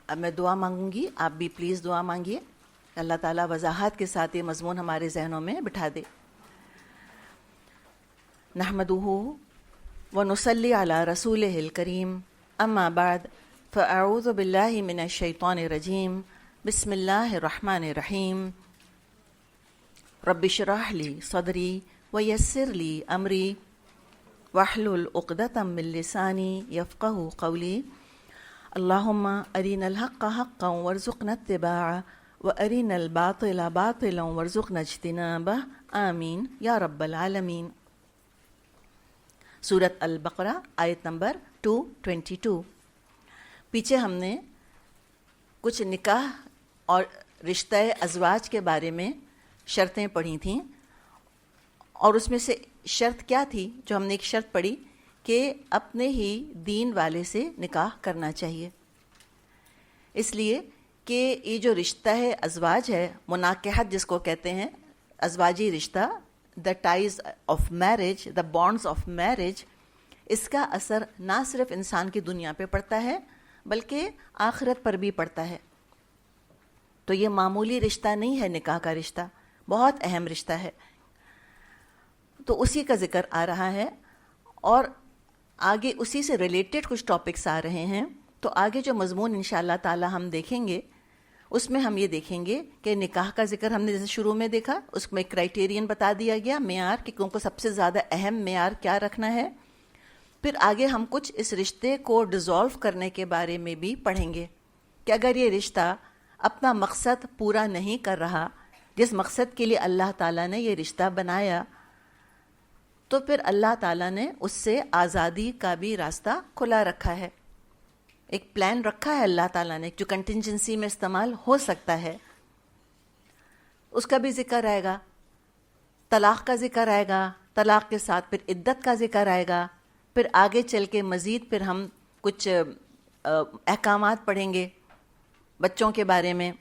اب میں دعا مانگوں گی، آپ بھی پلیز دعا مانگیے، اللہ تعالیٰ وضاحت کے ساتھ یہ مضمون ہمارے ذہنوں میں بٹھا دے۔ نحمدہ ونصلی علی رسولہ الکریم، اما بعد فاعوذ باللہ من الشیطان الرجیم، بسم اللہ الرحمن الرحیم۔ رب اشرح لی صدری ویسر لی امری واحلل عقدۃ من لسانی یفقہوا قولی۔ اللہم ارنا الحق حقا وارزقنا اتباعہ وارنا الباطل باطلا وارزقنا اجتنابہ، آمین یا رب العالمین۔ سورۃ البقرہ آیت نمبر 222۔ پیچھے ہم نے کچھ نکاح اور رشتہ ازواج کے بارے میں شرطیں پڑھی تھیں، اور اس میں سے شرط کیا تھی؟ جو ہم نے ایک شرط پڑھی کہ اپنے ہی دین والے سے نکاح کرنا چاہیے، اس لیے کہ یہ جو رشتہ ہے ازواج ہے، مناکحت جس کو کہتے ہیں، ازواجی رشتہ، the ties of marriage, the bonds of marriage, اس کا اثر نہ صرف انسان کی دنیا پہ پڑتا ہے بلکہ آخرت پر بھی پڑتا ہے۔ تو یہ معمولی رشتہ نہیں ہے، نکاح کا رشتہ بہت اہم رشتہ ہے۔ تو اسی کا ذکر آ رہا ہے، اور آگے اسی سے ریلیٹڈ کچھ ٹاپکس آ رہے ہیں۔ تو آگے جو مضمون انشاءاللہ تعالی ہم دیکھیں گے، اس میں ہم یہ دیکھیں گے کہ نکاح کا ذکر ہم نے جیسے شروع میں دیکھا، اس میں کرائٹیرین بتا دیا گیا، معیار، کہ ان کو سب سے زیادہ اہم معیار کیا رکھنا ہے۔ پھر آگے ہم کچھ اس رشتے کو ڈیزالو کرنے کے بارے میں بھی پڑھیں گے کہ اگر یہ رشتہ اپنا مقصد پورا نہیں کر رہا، جس مقصد کے لیے اللہ تعالیٰ نے یہ رشتہ بنایا، تو پھر اللہ تعالیٰ نے اس سے آزادی کا بھی راستہ کھلا رکھا ہے۔ ایک پلان رکھا ہے اللہ تعالیٰ نے جو کنٹینجنسی میں استعمال ہو سکتا ہے، اس کا بھی ذکر آئے گا، طلاق کا ذکر آئے گا، طلاق کے ساتھ پھر عدت کا ذکر آئے گا، پھر آگے چل کے مزید پھر ہم کچھ احکامات پڑھیں گے بچوں کے بارے میں،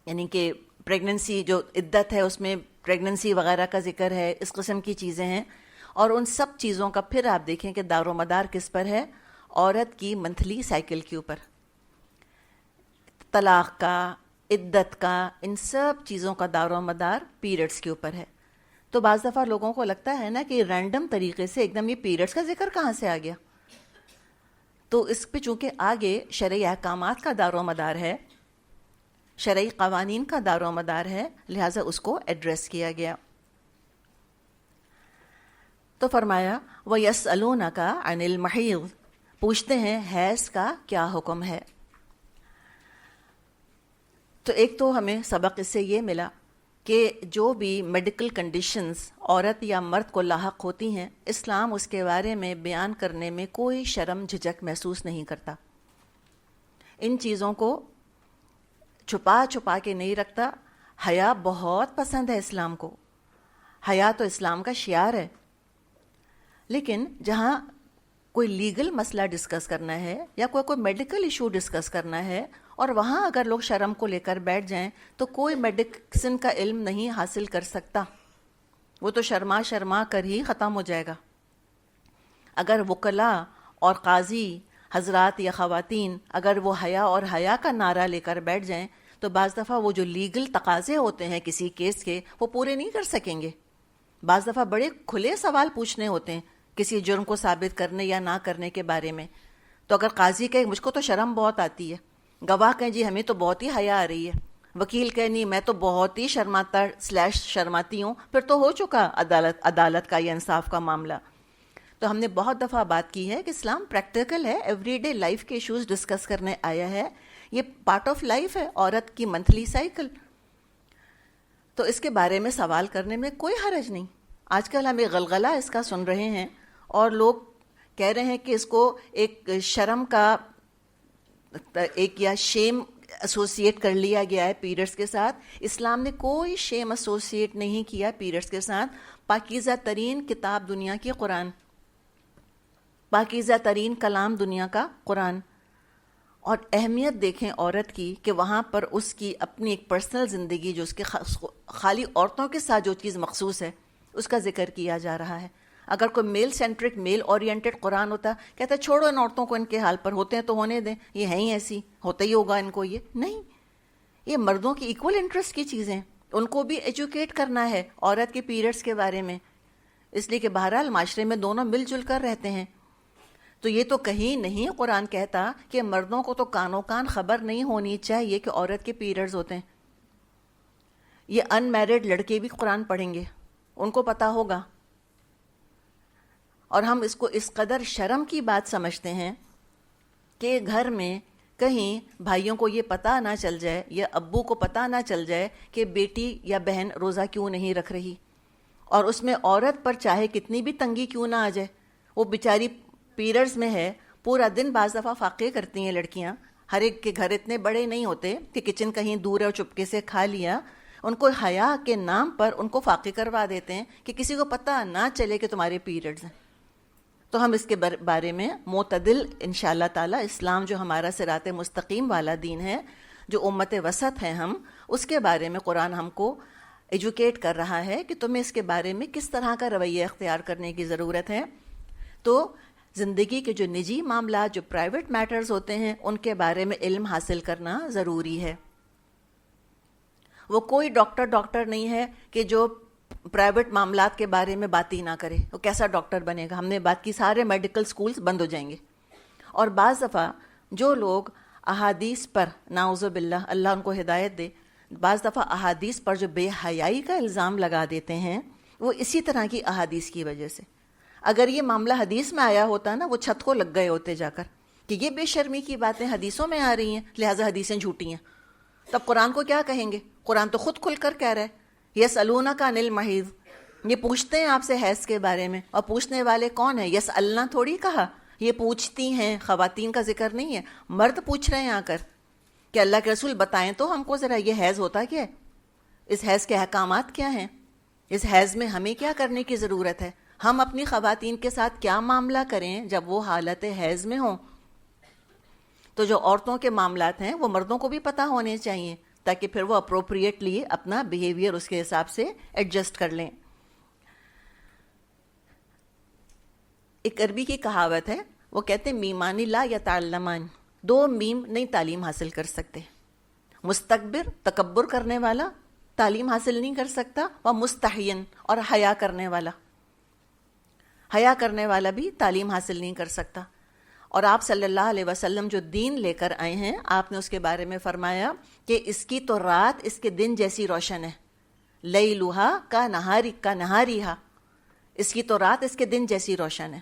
یعنی کہ پریگننسی جو عدت ہے اس میں پریگننسی وغیرہ کا ذکر ہے، اس قسم کی چیزیں ہیں۔ اور ان سب چیزوں کا پھر آپ دیکھیں کہ دار و مدار کس پر ہے؟ عورت کی منتھلی سائیکل کے اوپر، طلاق کا، عدت کا، ان سب چیزوں کا دار و مدار پیریڈز کے اوپر ہے۔ تو بعض دفعہ لوگوں کو لگتا ہے نا کہ رینڈم طریقے سے ایک دم یہ پیریڈز کا ذکر کہاں سے آ گیا؟ تو اس پہ چونکہ آگے شرعی احکامات کا دار و مدار ہے، شرعی قوانین کا دار و مدار ہے، لہٰذا اس کو ایڈریس کیا گیا۔ تو فرمایا وَيَسْأَلُونَكَ عَنِ الْمَحِيضِ، پوچھتے ہیں حیض کا کیا حکم ہے۔ تو ایک تو ہمیں سبق اس سے یہ ملا کہ جو بھی میڈیکل کنڈیشنز عورت یا مرد کو لاحق ہوتی ہیں، اسلام اس کے بارے میں بیان کرنے میں کوئی شرم جھجک محسوس نہیں کرتا، ان چیزوں کو چھپا چھپا کے نہیں رکھتا۔ حیا بہت پسند ہے اسلام کو، حیا تو اسلام کا شعار ہے، لیکن جہاں کوئی لیگل مسئلہ ڈسکس کرنا ہے یا کوئی میڈیکل ایشو ڈسکس کرنا ہے، اور وہاں اگر لوگ شرم کو لے کر بیٹھ جائیں تو کوئی میڈیسن کا علم نہیں حاصل کر سکتا، وہ تو شرما شرما کر ہی ختم ہو جائے گا۔ اگر وکلاء اور قاضی حضرات یا خواتین اگر وہ حیا اور حیا کا نعرہ لے کر بیٹھ جائیں تو بعض دفعہ وہ جو لیگل تقاضے ہوتے ہیں کسی کیس کے، وہ پورے نہیں کر سکیں گے۔ بعض دفعہ بڑے کھلے سوال پوچھنے ہوتے ہیں کسی جرم کو ثابت کرنے یا نہ کرنے کے بارے میں۔ تو اگر قاضی کہے مجھ کو تو شرم بہت آتی ہے، گواہ کہیں جی ہمیں تو بہت ہی حیا آ رہی ہے، وکیل کہے نہیں میں تو بہت ہی شرماتا / شرماتی ہوں، پھر تو ہو چکا عدالت کا یا انصاف کا معاملہ۔ تو ہم نے بہت دفعہ بات کی ہے کہ اسلام پریکٹیکل ہے، ایوری ڈے لائف کے ایشوز ڈسکس کرنے آیا ہے، یہ پارٹ آف لائف ہے، عورت کی منتھلی سائیکل۔ تو اس کے بارے میں سوال کرنے میں کوئی حرج نہیں۔ آج کل ہم ایک غلغلہ اس کا سن رہے ہیں، اور لوگ کہہ رہے ہیں کہ اس کو ایک شرم کا ایک یا شیم ایسوسیٹ کر لیا گیا ہے پیریڈز کے ساتھ۔ اسلام نے کوئی شیم ایسوسیٹ نہیں کیا پیریڈز کے ساتھ۔ پاکیزہ ترین کتاب دنیا کی قرآن، پاکیزہ ترین کلام دنیا کا قرآن۔ اور اہمیت دیکھیں عورت کی کہ وہاں پر اس کی اپنی ایک پرسنل زندگی جو اس کے خالی عورتوں کے ساتھ جو چیز مخصوص ہے اس کا ذکر کیا جا رہا ہے۔ اگر کوئی میل سینٹرک میل اورینٹڈ قرآن ہوتا کہتا ہے چھوڑو ان عورتوں کو ان کے حال پر، ہوتے ہیں تو ہونے دیں، یہ ہیں ہی ایسی، ہوتا ہی ہوگا ان کو، یہ نہیں، یہ مردوں کی ایکول انٹرسٹ کی چیزیں، ان کو بھی ایجوکیٹ کرنا ہے عورت کے پیریڈز کے بارے میں، اس لیے کہ بہرحال معاشرے میں دونوں مل جل کر رہتے ہیں۔ تو یہ تو کہیں نہیں قرآن کہتا کہ مردوں کو تو کانوں کان خبر نہیں ہونی چاہیے کہ عورت کے پیریڈز ہوتے ہیں۔ یہ ان میرڈ لڑکے بھی قرآن پڑھیں گے، ان کو پتہ ہوگا، اور ہم اس کو اس قدر شرم کی بات سمجھتے ہیں کہ گھر میں کہیں بھائیوں کو یہ پتہ نہ چل جائے یا ابو کو پتہ نہ چل جائے کہ بیٹی یا بہن روزہ کیوں نہیں رکھ رہی، اور اس میں عورت پر چاہے کتنی بھی تنگی کیوں نہ آ جائے، وہ بیچاری پیریڈز میں ہے، پورا دن بعض دفعہ فاقے کرتی ہیں لڑکیاں، ہر ایک کے گھر اتنے بڑے نہیں ہوتے کہ کچن کہیں دور ہے اور چپکے سے کھا لیا، ان کو حیا کے نام پر ان کو فاقے کروا دیتے ہیں کہ کسی کو پتہ نہ چلے کہ تمہارے پیریڈز ہیں۔ تو ہم اس کے بارے میں معتدل انشاءاللہ تعالی، اسلام جو ہمارا صراط مستقیم والا دین ہے، جو امت وسط ہے ہم، اس کے بارے میں قرآن ہم کو ایجوکیٹ کر رہا ہے کہ تمہیں اس کے بارے میں کس طرح کا رویہ اختیار کرنے کی ضرورت ہے۔ تو زندگی کے جو نجی معاملات، جو پرائیویٹ میٹرز ہوتے ہیں، ان کے بارے میں علم حاصل کرنا ضروری ہے۔ وہ کوئی ڈاکٹر نہیں ہے کہ جو پرائیویٹ معاملات کے بارے میں بات ہی نہ کرے، وہ کیسا ڈاکٹر بنے گا؟ ہم نے بات کی سارے میڈیکل سکولز بند ہو جائیں گے۔ اور بعض دفعہ جو لوگ احادیث پر، نعوذ باللہ اللہ ان کو ہدایت دے، بعض دفعہ احادیث پر جو بے حیائی کا الزام لگا دیتے ہیں، وہ اسی طرح کی احادیث کی وجہ سے۔ اگر یہ معاملہ حدیث میں آیا ہوتا نا، وہ چھت کو لگ گئے ہوتے جا کر کہ یہ بے شرمی کی باتیں حدیثوں میں آ رہی ہیں، لہٰذا حدیثیں جھوٹی ہیں، تب قرآن کو کیا کہیں گے؟ قرآن تو خود کھل کر کہہ رہا ہے یسألونک عن المحیض، یہ پوچھتے ہیں آپ سے حیض کے بارے میں، اور پوچھنے والے کون ہیں؟ یسألنا تھوڑی کہا، یہ پوچھتی ہیں، خواتین کا ذکر نہیں ہے، مرد پوچھ رہے ہیں آ کر کہ اللہ کے رسول بتائیں تو ہم کو ذرا یہ حیض ہوتا کیا ہے، اس حیض کے احکامات کیا ہیں، اس حیض میں ہمیں کیا کرنے کی ضرورت ہے، ہم اپنی خواتین کے ساتھ کیا معاملہ کریں جب وہ حالت حیض میں ہوں۔ تو جو عورتوں کے معاملات ہیں وہ مردوں کو بھی پتہ ہونے چاہیے، تاکہ پھر وہ اپروپریٹلی اپنا بیہیویئر اس کے حساب سے ایڈجسٹ کر لیں۔ ایک عربی کی کہاوت ہے، وہ کہتے ہیں میمانی لا یتعلمان، دو میم نہیں تعلیم حاصل کر سکتے، مستکبر تکبر کرنے والا تعلیم حاصل نہیں کر سکتا، اور مستحین اور حیا کرنے والا بھی تعلیم حاصل نہیں کر سکتا۔ اور آپ صلی اللہ علیہ وسلم جو دین لے کر آئے ہیں، آپ نے اس کے بارے میں فرمایا کہ اس کی تو رات اس کے دن جیسی روشن ہے، لیلھا کا نہاریھا، اس کی تو رات اس کے دن جیسی روشن ہے۔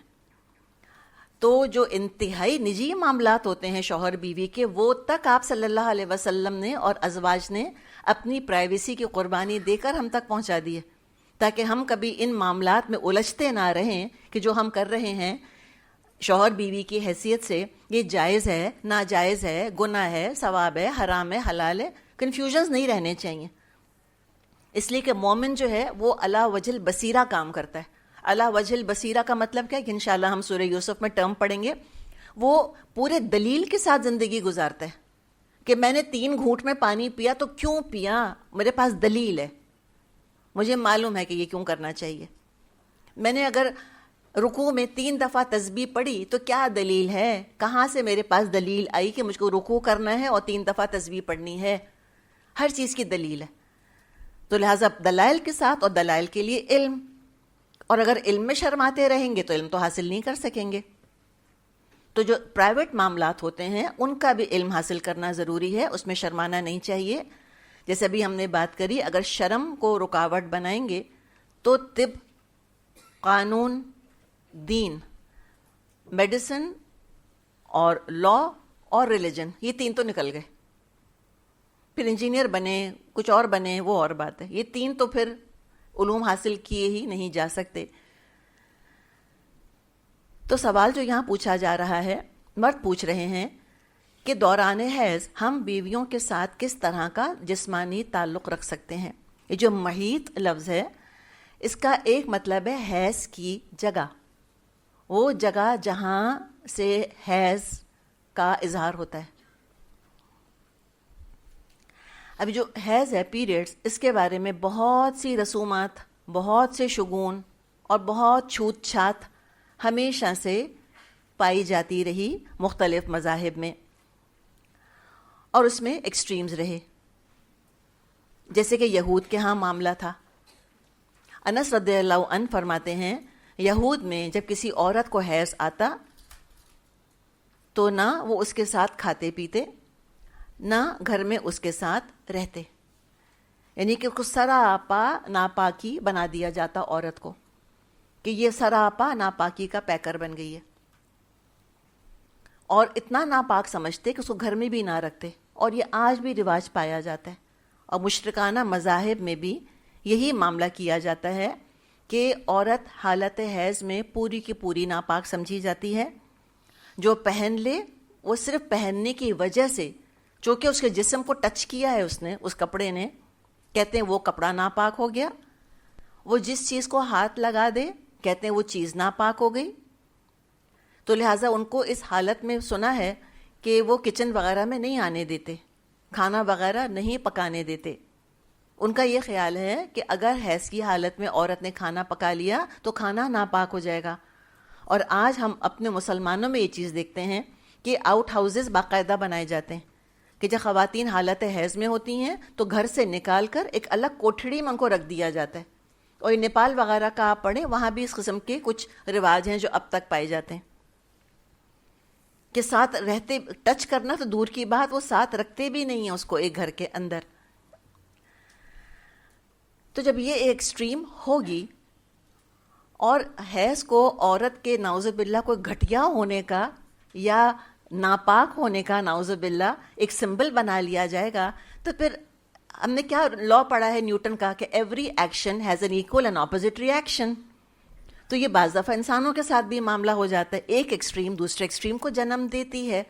تو جو انتہائی نجی معاملات ہوتے ہیں شوہر بیوی کے، وہ تک آپ صلی اللہ علیہ وسلم نے اور ازواج نے اپنی پرائیویسی کی قربانی دے کر ہم تک پہنچا دی ہے، تاکہ ہم کبھی ان معاملات میں الجھتے نہ رہیں کہ جو ہم کر رہے ہیں شوہر بیوی کی حیثیت سے، یہ جائز ہے، ناجائز ہے، گناہ ہے، ثواب ہے، حرام ہے، حلال ہے، کنفیوژنز نہیں رہنے چاہیے۔ اس لیے کہ مومن جو ہے وہ علی وجہ البصیرہ کام کرتا ہے۔ علی وجہ البصیرہ کا مطلب کیا ہے کہ انشاءاللہ ہم سورہ یوسف میں ٹرم پڑھیں گے، وہ پورے دلیل کے ساتھ زندگی گزارتا ہے کہ میں نے 3 گھونٹ میں پانی پیا تو کیوں پیا، میرے پاس دلیل ہے، مجھے معلوم ہے کہ یہ کیوں کرنا چاہیے۔ میں نے اگر رکوع میں 3 دفعہ تسبیح پڑھی تو کیا دلیل ہے، کہاں سے میرے پاس دلیل آئی کہ مجھ کو رکوع کرنا ہے اور 3 دفعہ تسبیح پڑھنی ہے؟ ہر چیز کی دلیل ہے۔ تو لہٰذا دلائل کے ساتھ، اور دلائل کے لیے علم، اور اگر علم میں شرماتے رہیں گے تو علم تو حاصل نہیں کر سکیں گے۔ تو جو پرائیویٹ معاملات ہوتے ہیں ان کا بھی علم حاصل کرنا ضروری ہے، اس میں شرمانا نہیں چاہیے۔ جیسے ابھی ہم نے بات کری، اگر شرم کو رکاوٹ بنائیں گے تو طب، قانون، دین، میڈیسن اور لا اور ریلیجن، یہ 3 تو نکل گئے۔ پھر انجینئر بنے، کچھ اور بنے، وہ اور بات ہے، یہ 3 تو پھر علوم حاصل کیے ہی نہیں جا سکتے۔ تو سوال جو یہاں پوچھا جا رہا ہے، مرد پوچھ رہے ہیں کہ دوران حیض ہم بیویوں کے ساتھ کس طرح کا جسمانی تعلق رکھ سکتے ہیں۔ یہ جو محیط لفظ ہے، اس کا ایک مطلب ہے حیض کی جگہ، وہ جگہ جہاں سے حیض کا اظہار ہوتا ہے۔ ابھی جو حیض ہے، پیریڈز، اس کے بارے میں بہت سی رسومات، بہت سے شگون اور بہت چھوت چھات ہمیشہ سے پائی جاتی رہی مختلف مذاہب میں، اور اس میں ایکسٹریمز رہے، جیسے کہ یہود کے ہاں معاملہ تھا۔ انس رضی اللہ عنہ فرماتے ہیں یہود میں جب کسی عورت کو حیض آتا تو نہ وہ اس کے ساتھ کھاتے پیتے، نہ گھر میں اس کے ساتھ رہتے، یعنی کہ اس کو سراپا ناپاکی بنا دیا جاتا عورت کو، کہ یہ سراپا ناپاکی کا پیکر بن گئی ہے، اور اتنا ناپاک سمجھتے کہ اس کو گھر میں بھی نہ رکھتے، اور یہ آج بھی رواج پایا جاتا ہے، اور مشرکانہ مذاہب میں بھی یہی معاملہ کیا جاتا ہے کہ عورت حالت حیض میں پوری کی پوری ناپاک سمجھی جاتی ہے، جو پہن لے وہ صرف پہننے کی وجہ سے، چونکہ اس کے جسم کو ٹچ کیا ہے اس نے، اس کپڑے نے، کہتے ہیں وہ کپڑا ناپاک ہو گیا، وہ جس چیز کو ہاتھ لگا دے کہتے ہیں وہ چیز ناپاک ہو گئی، تو لہٰذا ان کو اس حالت میں سنا ہے کہ وہ کچن وغیرہ میں نہیں آنے دیتے، کھانا وغیرہ نہیں پکانے دیتے۔ ان کا یہ خیال ہے کہ اگر حیض کی حالت میں عورت نے کھانا پکا لیا تو کھانا ناپاک ہو جائے گا، اور آج ہم اپنے مسلمانوں میں یہ چیز دیکھتے ہیں کہ آؤٹ ہاؤسز باقاعدہ بنائے جاتے ہیں کہ جب خواتین حالت حیض میں ہوتی ہیں تو گھر سے نکال کر ایک الگ کوٹھڑی میں ان کو رکھ دیا جاتا ہے، اور یہ نیپال وغیرہ کا آپ پڑھیں وہاں بھی اس قسم کے کچھ رواج ہیں جو اب تک پائے جاتے ہیں کہ ساتھ رہتے، ٹچ کرنا تو دور کی بات، وہ ساتھ رکھتے بھی نہیں ہیں اس کو ایک گھر کے اندر۔ تو جب یہ ایکسٹریم ہوگی اور حیض کو عورت کے نعوذ باللہ کوئی گھٹیا ہونے کا یا ناپاک ہونے کا نعوذ باللہ ایک سمبل بنا لیا جائے گا، تو پھر ہم نے کیا لا پڑھا ہے نیوٹن کا کہ every action has an equal and opposite reaction. تو یہ بعض دفعہ انسانوں کے ساتھ بھی معاملہ ہو جاتا ہے، ایک ایکسٹریم دوسرے ایکسٹریم کو جنم دیتی ہے۔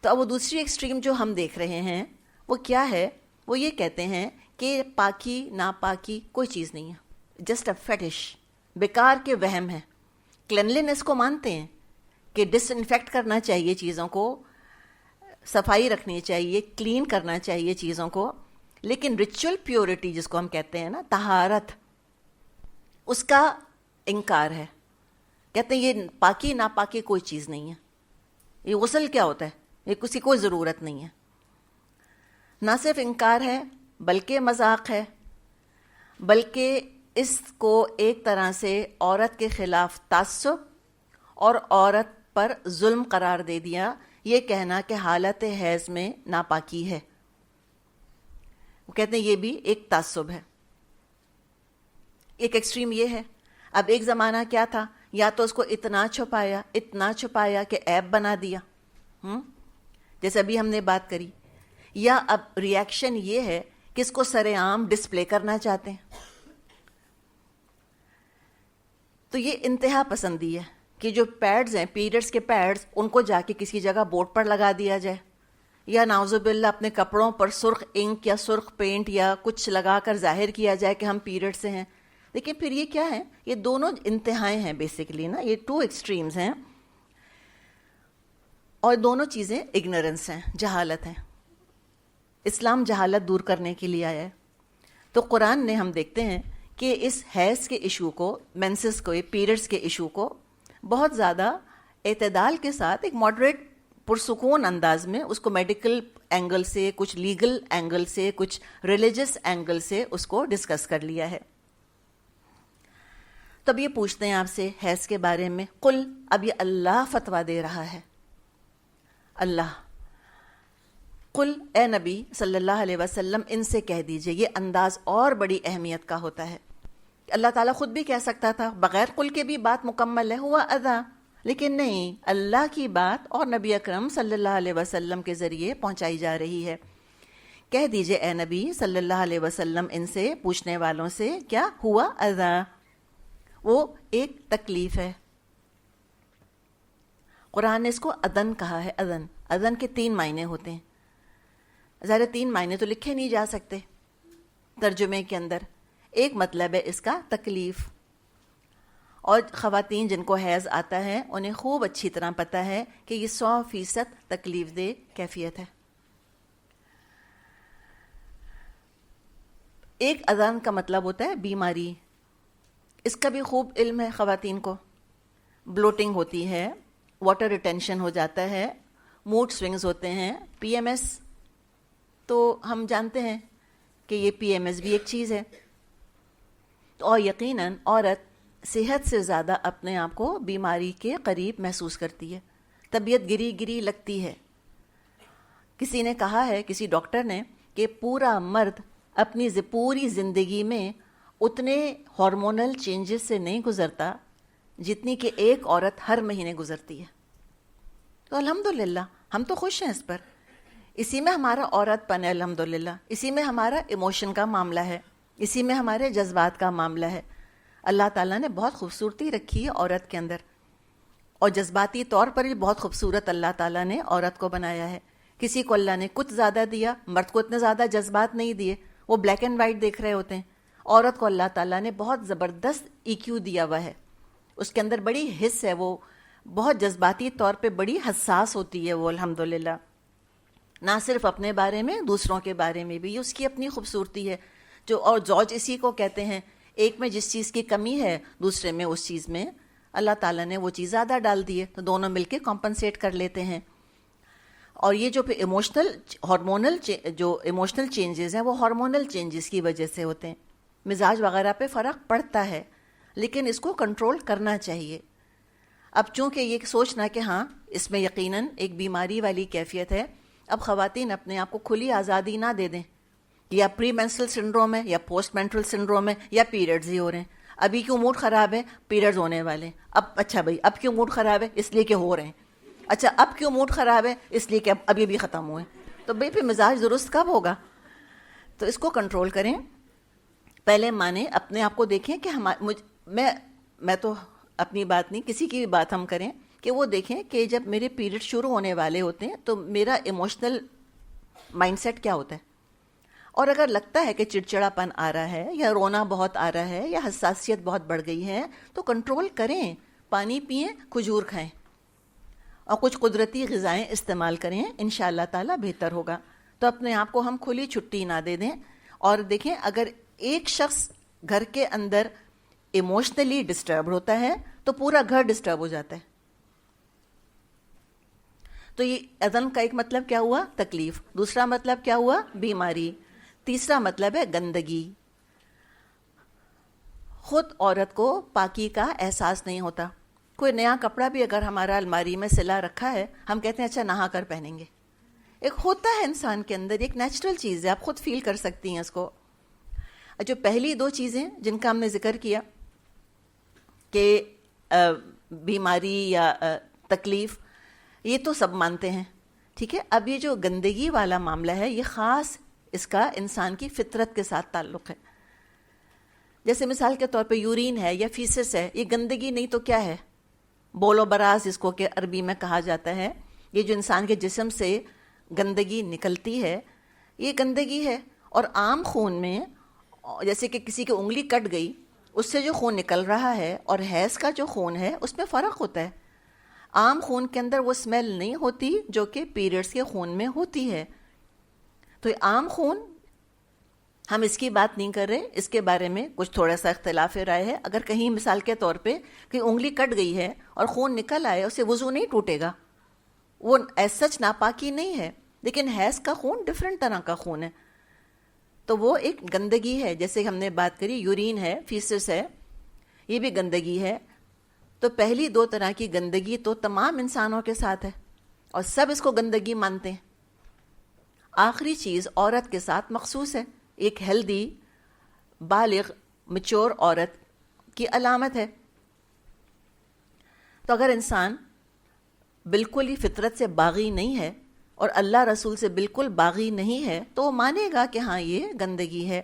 تو اب وہ دوسری ایکسٹریم جو ہم دیکھ رہے ہیں وہ کیا ہے؟ وہ یہ کہتے ہیں کہ پاکی ناپاکی کوئی چیز نہیں ہے، جسٹ اے فیٹش، بیکار کے وہم ہے۔ کلینلینس کو مانتے ہیں کہ ڈس انفیکٹ کرنا چاہیے چیزوں کو، صفائی رکھنی چاہیے، کلین کرنا چاہیے چیزوں کو، لیکن ریچول پیورٹی جس کو ہم کہتے ہیں نا، طہارت، اس کا انکار ہے۔ کہتے ہیں یہ پاکی ناپاکی کوئی چیز نہیں ہے، یہ غسل کیا ہوتا ہے، یہ کسی کوئی ضرورت نہیں ہے۔ نہ صرف انکار ہے بلکہ مذاق ہے، بلکہ اس کو ایک طرح سے عورت کے خلاف تعصب اور عورت پر ظلم قرار دے دیا، یہ کہنا کہ حالت حیض میں ناپاکی ہے۔ وہ کہتے ہیں یہ بھی ایک تعصب ہے۔ ایک ایکسٹریم یہ ہے۔ اب ایک زمانہ کیا تھا، یا تو اس کو اتنا چھپایا کہ عیب بنا دیا، جیسے ابھی ہم نے بات کری، یا اب ری ایکشن یہ ہے کہ اس کو سر عام ڈسپلے کرنا چاہتے ہیں۔ تو یہ انتہا پسندی ہے کہ جو پیڈز ہیں، پیریڈز کے پیڈز، ان کو جا کے کسی جگہ بورڈ پر لگا دیا جائے، یا نعوذ باللہ اپنے کپڑوں پر سرخ انک یا سرخ پینٹ یا کچھ لگا کر ظاہر کیا جائے کہ ہم پیریڈ سے ہیں۔ لیکن پھر یہ کیا ہے؟ یہ دونوں انتہائیں ہیں بیسیکلی نا، یہ ٹو ایکسٹریمز ہیں، اور دونوں چیزیں اگنورنس ہیں، جہالت ہیں۔ اسلام جہالت دور کرنے کے لیے آیا ہے۔ تو قرآن نے ہم دیکھتے ہیں کہ اس حیض کے ایشو کو، مینسز کو، پیریڈز کے ایشو کو بہت زیادہ اعتدال کے ساتھ ایک ماڈریٹ پرسکون انداز میں اس کو میڈیکل اینگل سے، کچھ لیگل اینگل سے، کچھ ریلیجس اینگل سے اس کو ڈسکس کر لیا ہے۔ تب یہ پوچھتے ہیں آپ سے حیض کے بارے میں، قل، اب یہ اللہ فتویٰ دے رہا ہے، اللہ، قل، اے نبی صلی اللہ علیہ وسلم ان سے کہہ دیجئے۔ یہ انداز اور بڑی اہمیت کا ہوتا ہے۔ اللہ تعالیٰ خود بھی کہہ سکتا تھا، بغیر قل کے بھی بات مکمل ہے، ہوا اذا، لیکن نہیں، اللہ کی بات اور نبی اکرم صلی اللہ علیہ وسلم کے ذریعے پہنچائی جا رہی ہے۔ کہہ دیجئے اے نبی صلی اللہ علیہ وسلم ان سے، پوچھنے والوں سے، کیا ہوا اذا، وہ ایک تکلیف ہے۔ قرآن نے اس کو اذن کہا ہے، اذن۔ اذن کے 3 معنی ہوتے ہیں، ظاہر 3 معنی تو لکھے نہیں جا سکتے ترجمے کے اندر۔ ایک مطلب ہے اس کا تکلیف، اور خواتین جن کو حیض آتا ہے انہیں خوب اچھی طرح پتہ ہے کہ یہ 100% تکلیف دہ کیفیت ہے۔ ایک اذان کا مطلب ہوتا ہے بیماری، اس کا بھی خوب علم ہے خواتین کو. بلوٹنگ ہوتی ہے, واٹر ریٹینشن ہو جاتا ہے, موڈ سوئنگز ہوتے ہیں, پی ایم ایس, تو ہم جانتے ہیں کہ یہ پی ایم ایس بھی ایک چیز ہے. اور یقیناً عورت صحت سے زیادہ اپنے آپ کو بیماری کے قریب محسوس کرتی ہے, طبیعت گری گری لگتی ہے. کسی نے کہا ہے, کسی ڈاکٹر نے, کہ پورا مرد اپنی پوری زندگی میں اتنے ہارمونل چینجز سے نہیں گزرتا جتنی کہ ایک عورت ہر مہینے گزرتی ہے. تو الحمدللہ ہم تو خوش ہیں اس پر. اسی میں ہمارا عورت پن ہے الحمدللہ, اسی میں ہمارا ایموشن کا معاملہ ہے, اسی میں ہمارے جذبات کا معاملہ ہے. اللہ تعالیٰ نے بہت خوبصورتی رکھی ہے عورت کے اندر, اور جذباتی طور پر بھی بہت خوبصورت اللہ تعالیٰ نے عورت کو بنایا ہے. کسی کو اللہ نے کچھ زیادہ دیا, مرد کو اتنے زیادہ جذبات نہیں دیے, وہ بلیک اینڈ وائٹ دیکھ رہے ہوتے ہیں. عورت کو اللہ تعالیٰ نے بہت زبردست ای کیو دیا ہوا ہے, اس کے اندر بڑی حس ہے, وہ بہت جذباتی طور پہ بڑی حساس ہوتی ہے وہ الحمدللہ, نہ صرف اپنے بارے میں دوسروں کے بارے میں بھی. اس کی اپنی خوبصورتی ہے جو, اور زوج اسی کو کہتے ہیں, ایک میں جس چیز کی کمی ہے دوسرے میں اس چیز میں اللہ تعالیٰ نے وہ چیز زیادہ ڈال دی ہے, تو دونوں مل کے کمپنسیٹ کر لیتے ہیں. اور یہ جو ایموشنل چینجز ہیں وہ ہارمونل چینجز کی وجہ سے ہوتے ہیں. مزاج وغیرہ پہ فرق پڑتا ہے, لیکن اس کو کنٹرول کرنا چاہیے. اب چونکہ یہ سوچنا کہ ہاں اس میں یقیناً ایک بیماری والی کیفیت ہے, اب خواتین اپنے آپ کو کھلی آزادی نہ دے دیں, یا پری مینسٹرل سنڈروم ہے, یا پوسٹ مینسٹرل سنڈروم ہے, یا پیریڈز ہی ہو رہے ہیں. ابھی کیوں موڈ خراب ہے, پیریڈز ہونے والے ہیں. اچھا بھائی اب کیوں موڈ خراب ہے, اس لیے کہ ہو رہے ہیں. اچھا اب کیوں موڈ خراب ہے, اس لیے کہ ابھی بھی ختم ہوئے. تو بھائی پھر مزاج درست کب ہوگا؟ تو اس کو کنٹرول کریں. پہلے مانیں, اپنے آپ کو دیکھیں کہ میں تو اپنی بات نہیں, کسی کی بھی بات ہم کریں کہ وہ دیکھیں کہ جب میرے پیریڈ شروع ہونے والے ہوتے ہیں تو میرا ایموشنل مائنڈ سیٹ کیا ہوتا ہے. اور اگر لگتا ہے کہ چڑچڑا پن آ رہا ہے, یا رونا بہت آ رہا ہے, یا حساسیت بہت بڑھ گئی ہے, تو کنٹرول کریں, پانی پئیں, کھجور کھائیں, اور کچھ قدرتی غذائیں استعمال کریں, انشاءاللہ تعالی بہتر ہوگا. تو اپنے آپ کو ہم کھلی چھٹی نہ دے دیں. اور دیکھیں, اگر ایک شخص گھر کے اندر ایموشنلی ڈسٹرب ہوتا ہے تو پورا گھر ڈسٹرب ہو جاتا ہے. تو یہ اذن کا ایک مطلب کیا ہوا, تکلیف. دوسرا مطلب کیا ہوا, بیماری. تیسرا مطلب ہے گندگی. خود عورت کو پاکی کا احساس نہیں ہوتا. کوئی نیا کپڑا بھی اگر ہمارا الماری میں سلا رکھا ہے, ہم کہتے ہیں اچھا نہا کر پہنیں گے. ایک ہوتا ہے انسان کے اندر, ایک نیچرل چیز ہے, آپ خود فیل کر سکتی ہیں اس کو. جو پہلی دو چیزیں جن کا ہم نے ذکر کیا کہ بیماری یا تکلیف, یہ تو سب مانتے ہیں, ٹھیک ہے. اب یہ جو گندگی والا معاملہ ہے, یہ خاص اس کا انسان کی فطرت کے ساتھ تعلق ہے. جیسے مثال کے طور پہ یورین ہے یا فیسس ہے, یہ گندگی نہیں تو کیا ہے, بولو براز جس کو کہ عربی میں کہا جاتا ہے. یہ جو انسان کے جسم سے گندگی نکلتی ہے, یہ گندگی ہے. اور عام خون میں جیسے کہ کسی کی انگلی کٹ گئی, اس سے جو خون نکل رہا ہے اور حیض کا جو خون ہے اس میں فرق ہوتا ہے. عام خون کے اندر وہ اسمیل نہیں ہوتی جو کہ پیریڈز کے خون میں ہوتی ہے. تو یہ عام خون, ہم اس کی بات نہیں کر رہے, اس کے بارے میں کچھ تھوڑا سا اختلاف رائے ہے. اگر کہیں مثال کے طور پہ کہ انگلی کٹ گئی ہے اور خون نکل آئے, اسے وضو نہیں ٹوٹے گا, وہ ایز سچ ناپاکی نہیں ہے. لیکن حیض کا خون ڈفرینٹ طرح کا خون ہے, تو وہ ایک گندگی ہے. جیسے ہم نے بات کری یورین ہے, فیسس ہے, یہ بھی گندگی ہے. تو پہلی دو طرح کی گندگی تو تمام انسانوں کے ساتھ ہے اور سب اس کو گندگی مانتے ہیں. آخری چیز عورت کے ساتھ مخصوص ہے, ایک ہیلدی بالغ میچور عورت کی علامت ہے. تو اگر انسان بالکل ہی فطرت سے باغی نہیں ہے اور اللہ رسول سے بالکل باغی نہیں ہے, تو وہ مانے گا کہ ہاں یہ گندگی ہے.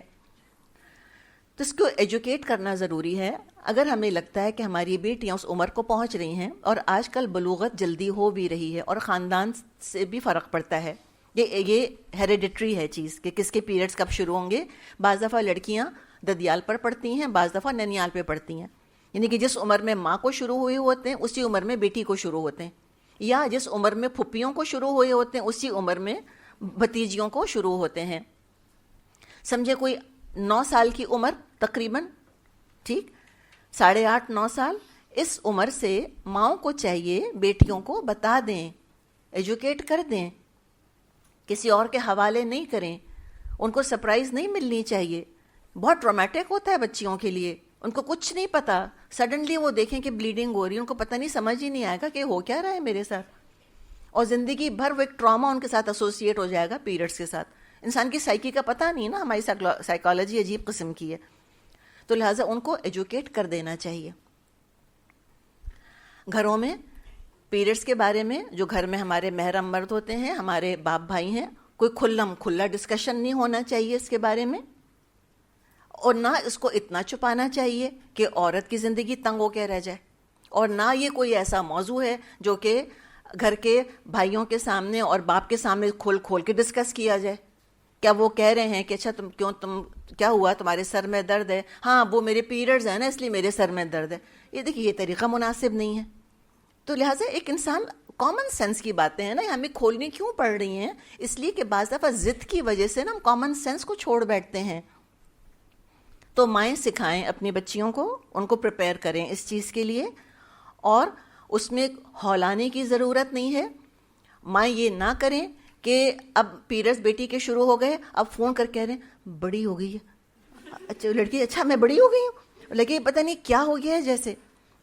تو اس کو ایجوکیٹ کرنا ضروری ہے. اگر ہمیں لگتا ہے کہ ہماری بیٹیاں اس عمر کو پہنچ رہی ہیں, اور آج کل بلوغت جلدی ہو بھی رہی ہے, اور خاندان سے بھی فرق پڑتا ہے, یہ ہیریڈیٹری ہے چیز کہ کس کے پیریڈز کب شروع ہوں گے. بعض دفعہ لڑکیاں ددیال پر پڑتی ہیں, بعض دفعہ ننیال پہ پڑتی ہیں, یعنی کہ جس عمر میں ماں کو شروع ہوئے ہوتے ہیں اسی عمر میں بیٹی کو شروع ہوتے ہیں, یا جس عمر میں پھپھیوں کو شروع ہوئے ہوتے ہیں اسی عمر میں بھتیجیوں کو شروع ہوتے ہیں. سمجھے کوئی 9 سال کی عمر تقریباً, ٹھیک, 8.5-9 سال اس عمر سے ماؤں کو چاہیے بیٹیوں کو بتا دیں، ایجوکیٹ کر دیں، کسی اور کے حوالے نہیں کریں، ان کو سرپرائز نہیں ملنی چاہیے. بہت ٹرامیٹک ہوتا ہے بچیوں کے لیے، ان کو کچھ نہیں پتا، سڈنلی وہ دیکھیں کہ بلیڈنگ ہو رہی ہے، ان کو پتہ نہیں، سمجھ ہی نہیں آئے گا کہ ہو کیا رہا ہے میرے ساتھ، اور زندگی بھر وہ ایک ٹراما ان کے ساتھ ایسوسیٹ ہو جائے گا پیریڈس کے ساتھ. انسان کی سائیکی کا پتہ نہیں نا، ہماری سائیکالوجی عجیب قسم کی ہے، تو لہٰذا ان کو ایجوکیٹ کر دینا چاہیے. گھروں میں پیریڈس کے بارے میں جو گھر میں ہمارے محرم مرد ہوتے ہیں، ہمارے باپ بھائی ہیں، کوئی کھلا ڈسکشن نہیں ہونا چاہیے اس کے بارے میں، اور نہ اس کو اتنا چھپانا چاہیے کہ عورت کی زندگی تنگ ہو کے رہ جائے، اور نہ یہ کوئی ایسا موضوع ہے جو کہ گھر کے بھائیوں کے سامنے اور باپ کے سامنے کھول کے ڈسکس کیا جائے. کیا وہ کہہ رہے ہیں کہ اچھا تم کیا ہوا، تمہارے سر میں درد ہے؟ ہاں وہ میرے پیریڈز ہیں نا اس لیے میرے سر میں درد ہے. یہ دیکھیے یہ طریقہ مناسب نہیں ہے. تو لہٰذا ایک انسان کامن سینس کی باتیں ہیں نا ہمیں کھولنی کیوں پڑ رہی ہیں؟ اس لیے کہ بعض دفعہ ضد کی وجہ سے نا ہم کامن سینس کو چھوڑ بیٹھتے ہیں. تو مائیں سکھائیں اپنی بچیوں کو، ان کو پریپیئر کریں اس چیز کے لیے، اور اس میں ہولانے کی ضرورت نہیں ہے. مائیں یہ نہ کریں کہ اب پیریڈز بیٹی کے شروع ہو گئے، اب فون کر کہہ رہے ہیں بڑی ہو گئی ہے، اچھا لڑکی، اچھا میں بڑی ہو گئی ہوں، لیکن پتہ نہیں کیا ہو گیا ہے، جیسے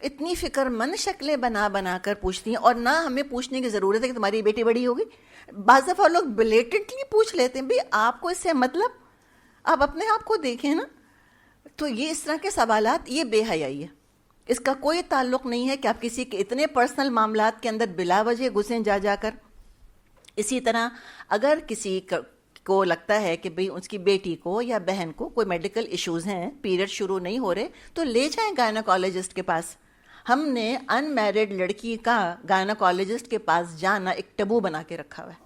اتنی فکر مند شکلیں بنا کر پوچھتی ہیں. اور نہ ہمیں پوچھنے کی ضرورت ہے کہ تمہاری بیٹی بڑی ہوگی. بعض دفعہ لوگ بلیٹنٹلی پوچھ لیتے ہیں، بھئی آپ کو اس سے مطلب، آپ اپنے آپ کو دیکھیں نا. تو یہ اس طرح کے سوالات، یہ بے حیائی ہے. اس کا کوئی تعلق نہیں ہے کہ آپ کسی کے اتنے پرسنل معاملات کے اندر بلا وجہ گھسیں جا کر. اسی طرح اگر کسی کو لگتا ہے کہ بھئی اس کی بیٹی کو یا بہن کو کوئی میڈیکل ایشوز ہیں، پیریڈ شروع نہیں ہو رہے، تو لے جائیں گائنیکالوجسٹ کے پاس. ہم نے ان میرڈ لڑکی کا گائنیکالوجسٹ کے پاس جانا ایک ٹبو بنا کے رکھا ہوا ہے.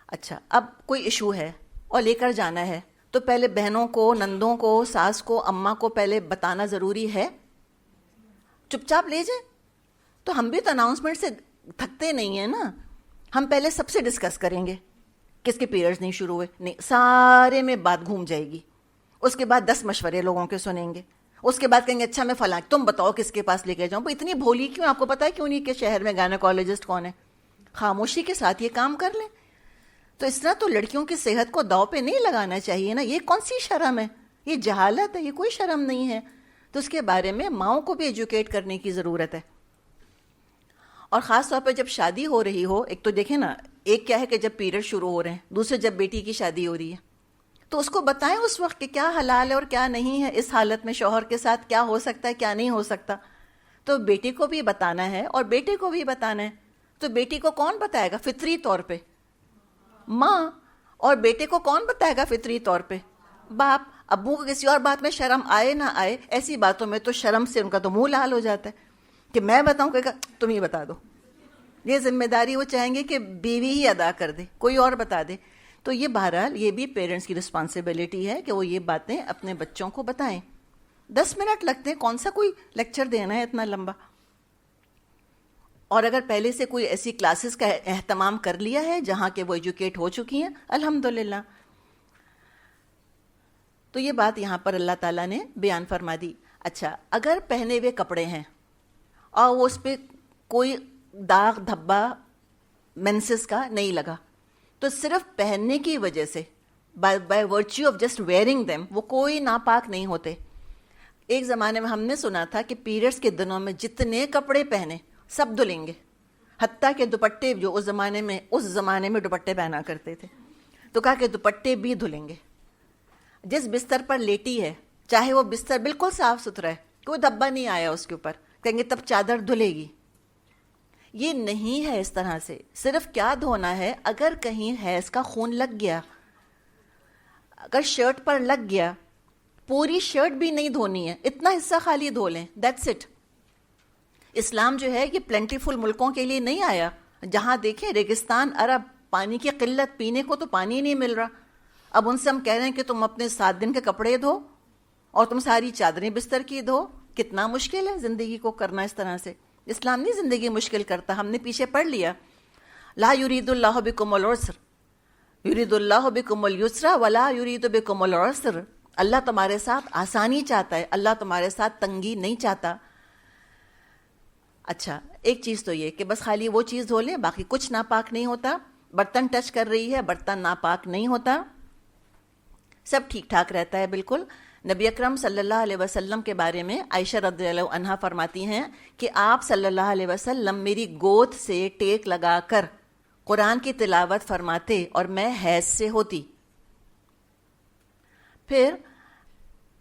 اچھا اب کوئی ایشو ہے اور لے کر جانا ہے، تو پہلے بہنوں کو، نندوں کو، ساس کو، اماں کو پہلے بتانا ضروری ہے؟ چپ چاپ لے جائیں؟ تو ہم بھی تو اناؤنسمنٹ سے تھکتے نہیں ہیں نا. ہم پہلے سب سے ڈسکس کریں گے کس کے پیریڈز نہیں شروع ہوئے، نہیں، سارے میں بات گھوم جائے گی. اس کے بعد 10 مشورے لوگوں کے سنیں گے. اس کے بعد کہیں گے اچھا میں فلاں، تم بتاؤ کس کے پاس لے کے جاؤں. اتنی بھولی کیوں؟ آپ کو پتا ہے کیوں نہیں کہ شہر میں گائنیکالوجسٹ کون ہے؟ خاموشی کے ساتھ یہ کام کر لیں. تو اس طرح تو لڑکیوں کی صحت کو داؤ پہ نہیں لگانا چاہیے نا. یہ کون سی شرم ہے؟ یہ جہالت ہے، یہ کوئی شرم نہیں ہے. تو اس کے بارے میں ماؤں کو بھی ایجوکیٹ کرنے کی ضرورت ہے. اور خاص طور پہ جب شادی ہو رہی ہو، ایک تو دیکھیں نا، ایک کیا ہے کہ جب پیریڈ شروع ہو رہے ہیں، دوسرے جب بیٹی کی شادی ہو رہی ہے، تو اس کو بتائیں اس وقت کہ کیا حلال ہے اور کیا نہیں ہے، اس حالت میں شوہر کے ساتھ کیا ہو سکتا ہے، کیا نہیں ہو سکتا. تو بیٹی کو بھی بتانا ہے اور بیٹے کو بھی بتانا ہے. تو بیٹی کو کون بتائے گا فطری طور پہ؟ ماں. اور بیٹے کو کون بتائے گا فطری طور پہ؟ باپ. ابو کو کسی اور بات میں شرم آئے نہ آئے، ایسی باتوں میں تو شرم سے ان کا تو منہ لال ہو جاتا ہے کہ میں بتاؤں، کہ تم ہی بتا دو. یہ ذمہ داری وہ چاہیں گے کہ بیوی ہی ادا کر دے، کوئی اور بتا دے. تو یہ بہرحال یہ بھی پیرنٹس کی رسپانسبلٹی ہے کہ وہ یہ باتیں اپنے بچوں کو بتائیں. 10 منٹ لگتے ہیں، کون سا کوئی لیکچر دینا ہے اتنا لمبا. اور اگر پہلے سے کوئی ایسی کلاسز کا اہتمام کر لیا ہے جہاں کہ وہ ایجوکیٹ ہو چکی ہیں، الحمدللہ. تو یہ بات یہاں پر اللہ تعالیٰ نے بیان فرما دی. اچھا اگر پہنے ہوئے کپڑے ہیں اور وہ اس پہ کوئی داغ دھبا مینسز کا نہیں لگا، تو صرف پہننے کی وجہ سے، by virtue of just wearing them, وہ کوئی ناپاک نہیں ہوتے. ایک زمانے میں ہم نے سنا تھا کہ پیریڈس کے دنوں میں جتنے کپڑے پہنے سب دھلیں گے، حتیٰ کہ دوپٹے، جو اس زمانے میں دوپٹے پہنا کرتے تھے، تو کہا کہ دوپٹے بھی دھلیں گے. جس بستر پر لیٹی ہے، چاہے وہ بستر بالکل صاف ستھرا ہے، کوئی دھبا نہیں آیا اس کے اوپر، کہیں گے تب چادر دھلے گی. یہ نہیں ہے اس طرح سے. صرف کیا دھونا ہے، اگر کہیں حیض کا خون لگ گیا، اگر شرٹ پر لگ گیا، پوری شرٹ بھی نہیں دھونی ہے، اتنا حصہ خالی دھو لیں، دیٹس اٹ. اسلام جو ہے یہ پلینٹی فل ملکوں کے لیے نہیں آیا جہاں دیکھیں ریگستان عرب، پانی کی قلت، پینے کو تو پانی نہیں مل رہا. اب ان سے ہم کہہ رہے ہیں کہ تم اپنے 7 دن کے کپڑے دھو اور تم ساری چادریں بستر کی دھو. کتنا مشکل ہے زندگی کو کرنا اس طرح سے. اسلام نہیں زندگی مشکل کرتا. ہم نے پیچھے پڑھ لیا، لا یرید اللہ بکم العسر یرید اللہ بکم الیسر ولا یرید بکم العسر. اللہ تمہارے ساتھ آسانی چاہتا ہے, اللہ تمہارے ساتھ تنگی نہیں چاہتا. اچھا, ایک چیز تو یہ کہ بس خالی وہ چیز دھو لیں, باقی کچھ ناپاک نہیں ہوتا. برتن ٹچ کر رہی ہے, برتن ناپاک نہیں ہوتا, سب ٹھیک ٹھاک رہتا ہے بالکل. نبی اکرم صلی اللہ علیہ وسلم کے بارے میں عائشہ رضی اللہ عنہا فرماتی ہیں کہ آپ صلی اللہ علیہ وسلم میری گود سے ٹیک لگا کر قرآن کی تلاوت فرماتے اور میں حیض سے ہوتی. پھر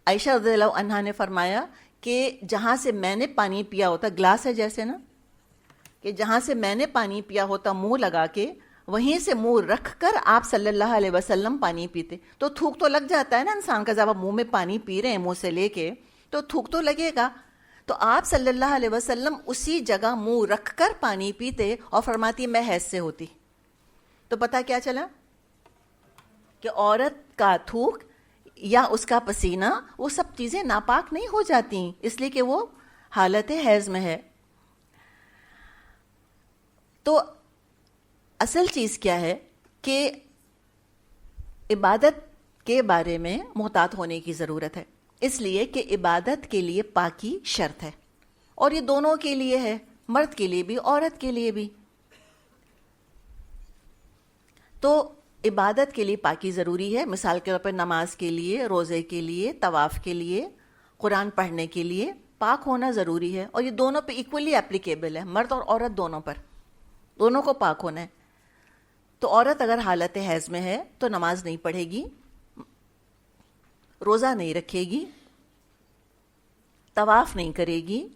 عائشہ رضی اللہ عنہا نے فرمایا کہ جہاں سے میں نے پانی پیا ہوتا, گلاس ہے جیسے نا, کہ جہاں سے میں نے پانی پیا ہوتا منہ لگا کے, وہیں سے منہ رکھ کر آپ صلی اللہ علیہ وسلم پانی پیتے. تو تھوک تو لگ جاتا ہے نا انسان کا, جب آپ منہ میں پانی پی رہے ہیں منہ سے لے کے تو تھوک تو لگے گا. تو آپ صلی اللہ علیہ وسلم اسی جگہ منہ رکھ کر پانی پیتے اور فرماتی میں حیض سے ہوتی. تو پتہ کیا چلا کہ عورت کا تھوک یا اس کا پسینہ وہ سب چیزیں ناپاک نہیں ہو جاتی, اس لیے کہ وہ حالت حیض میں ہے. تو اصل چیز کیا ہے کہ عبادت کے بارے میں محتاط ہونے کی ضرورت ہے, اس لیے کہ عبادت کے لیے پاکی شرط ہے, اور یہ دونوں کے لیے ہے, مرد کے لیے بھی عورت کے لیے بھی. تو عبادت کے لیے پاکی ضروری ہے. مثال کے طور پر نماز کے لیے, روزے کے لیے, طواف کے لیے, قرآن پڑھنے کے لیے پاک ہونا ضروری ہے, اور یہ دونوں پہ ایکولی اپلیکیبل ہے, مرد اور عورت دونوں پر, دونوں کو پاک ہونا ہے. تو عورت اگر حالت حیض میں ہے تو نماز نہیں پڑھے گی, روزہ نہیں رکھے گی, طواف نہیں کرے گی,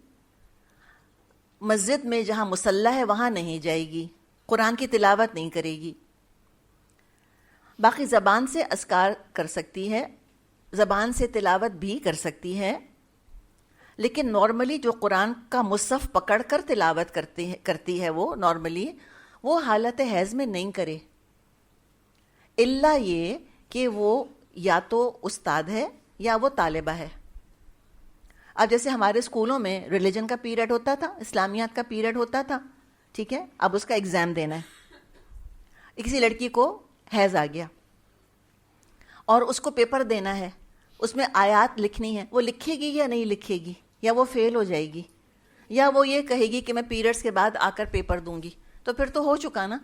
مسجد میں جہاں مصلی ہے وہاں نہیں جائے گی, قرآن کی تلاوت نہیں کرے گی. باقی زبان سے اذکار کر سکتی ہے, زبان سے تلاوت بھی کر سکتی ہے, لیکن نارملی جو قرآن کا مصحف پکڑ کر تلاوت کرتی ہے وہ نارملی وہ حالت حیض میں نہیں کرے, الا یہ کہ وہ یا تو استاد ہے یا وہ طالبہ ہے. اب جیسے ہمارے اسکولوں میں ریلیجن کا پیریڈ ہوتا تھا, اسلامیات کا پیریڈ ہوتا تھا, ٹھیک ہے, اب اس کا ایگزام دینا ہے. کسی لڑکی کو حیض آ گیا اور اس کو پیپر دینا ہے, اس میں آیات لکھنی ہے, وہ لکھے گی یا نہیں لکھے گی, یا وہ فیل ہو جائے گی, یا وہ یہ کہے گی کہ میں پیریڈز کے بعد آ کر پیپر دوں گی, تو پھر تو ہو چکا نا,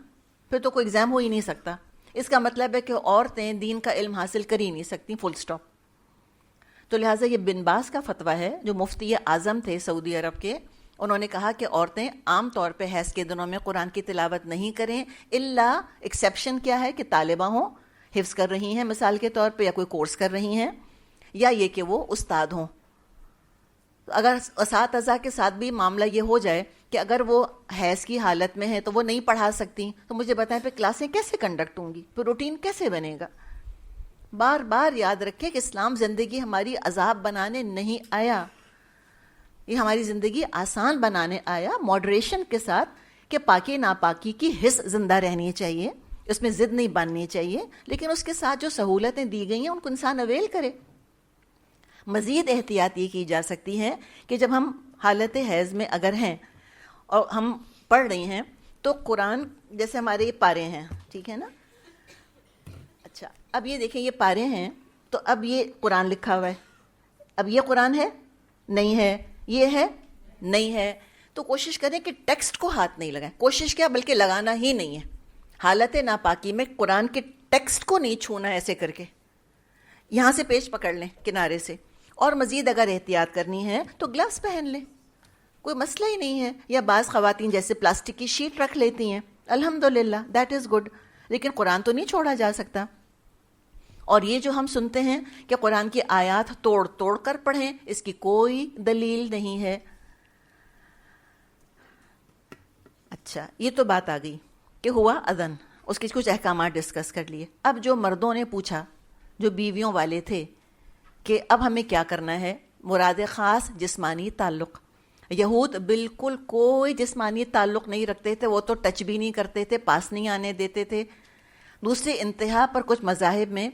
پھر تو کوئی ایگزام ہو ہی نہیں سکتا. اس کا مطلب ہے کہ عورتیں دین کا علم حاصل کر ہی نہیں سکتی, فل سٹاپ. تو لہٰذا یہ بن باز کا فتویٰ ہے, جو مفتی اعظم تھے سعودی عرب کے, انہوں نے کہا کہ عورتیں عام طور پہ حیض کے دنوں میں قرآن کی تلاوت نہیں کریں, الا ایکسیپشن کیا ہے کہ طالبہ ہوں, حفظ کر رہی ہیں مثال کے طور پہ, یا کوئی کورس کر رہی ہیں, یا یہ کہ وہ استاد ہوں. اگر اساتذہ کے ساتھ بھی معاملہ یہ ہو جائے کہ اگر وہ حیض کی حالت میں ہے تو وہ نہیں پڑھا سکتی, تو مجھے بتائیں پھر کلاسیں کیسے کنڈکٹ ہوں گی, پھر روٹین کیسے بنے گا. بار بار یاد رکھیں کہ اسلام زندگی ہماری عذاب بنانے نہیں آیا, یہ ہماری زندگی آسان بنانے آیا, ماڈریشن کے ساتھ, کہ پاکی ناپاکی کی حس زندہ رہنی چاہیے, اس میں ضد نہیں بننی چاہیے, لیکن اس کے ساتھ جو سہولتیں دی گئی ہیں ان کو انسان اویل کرے. مزید احتیاط یہ کی جا سکتی ہے کہ جب ہم حالت حیض میں اگر ہیں اور ہم پڑھ رہی ہیں تو قرآن, جیسے ہمارے یہ پارے ہیں, ٹھیک ہے نا, اچھا اب یہ دیکھیں یہ پارے ہیں, تو اب یہ قرآن لکھا ہوا ہے, اب یہ قرآن ہے نہیں ہے, یہ ہے نہیں ہے, تو کوشش کریں کہ ٹیکسٹ کو ہاتھ نہیں لگائیں, کوشش کیا بلکہ لگانا ہی نہیں ہے. حالت ناپاکی میں قرآن کے ٹیکسٹ کو نہیں چھونا ایسے کر کے, یہاں سے پیج پکڑ لیں کنارے سے, اور مزید اگر احتیاط کرنی ہے تو گلوز پہن لیں, کوئی مسئلہ ہی نہیں ہے. یا بعض خواتین جیسے پلاسٹک کی شیٹ رکھ لیتی ہیں, الحمدللہ دیٹ از گڈ, لیکن قرآن تو نہیں چھوڑا جا سکتا. اور یہ جو ہم سنتے ہیں کہ قرآن کی آیات توڑ توڑ کر پڑھیں, اس کی کوئی دلیل نہیں ہے. اچھا یہ تو بات آ گئی کہ ہوا اذن, اس کے کچھ احکامات ڈسکس کر لیے. اب جو مردوں نے پوچھا, جو بیویوں والے تھے, کہ اب ہمیں کیا کرنا ہے, مراد خاص جسمانی تعلق. یہود بالکل کوئی جسمانی تعلق نہیں رکھتے تھے, وہ تو ٹچ بھی نہیں کرتے تھے, پاس نہیں آنے دیتے تھے. دوسری انتہا پر کچھ مذاہب میں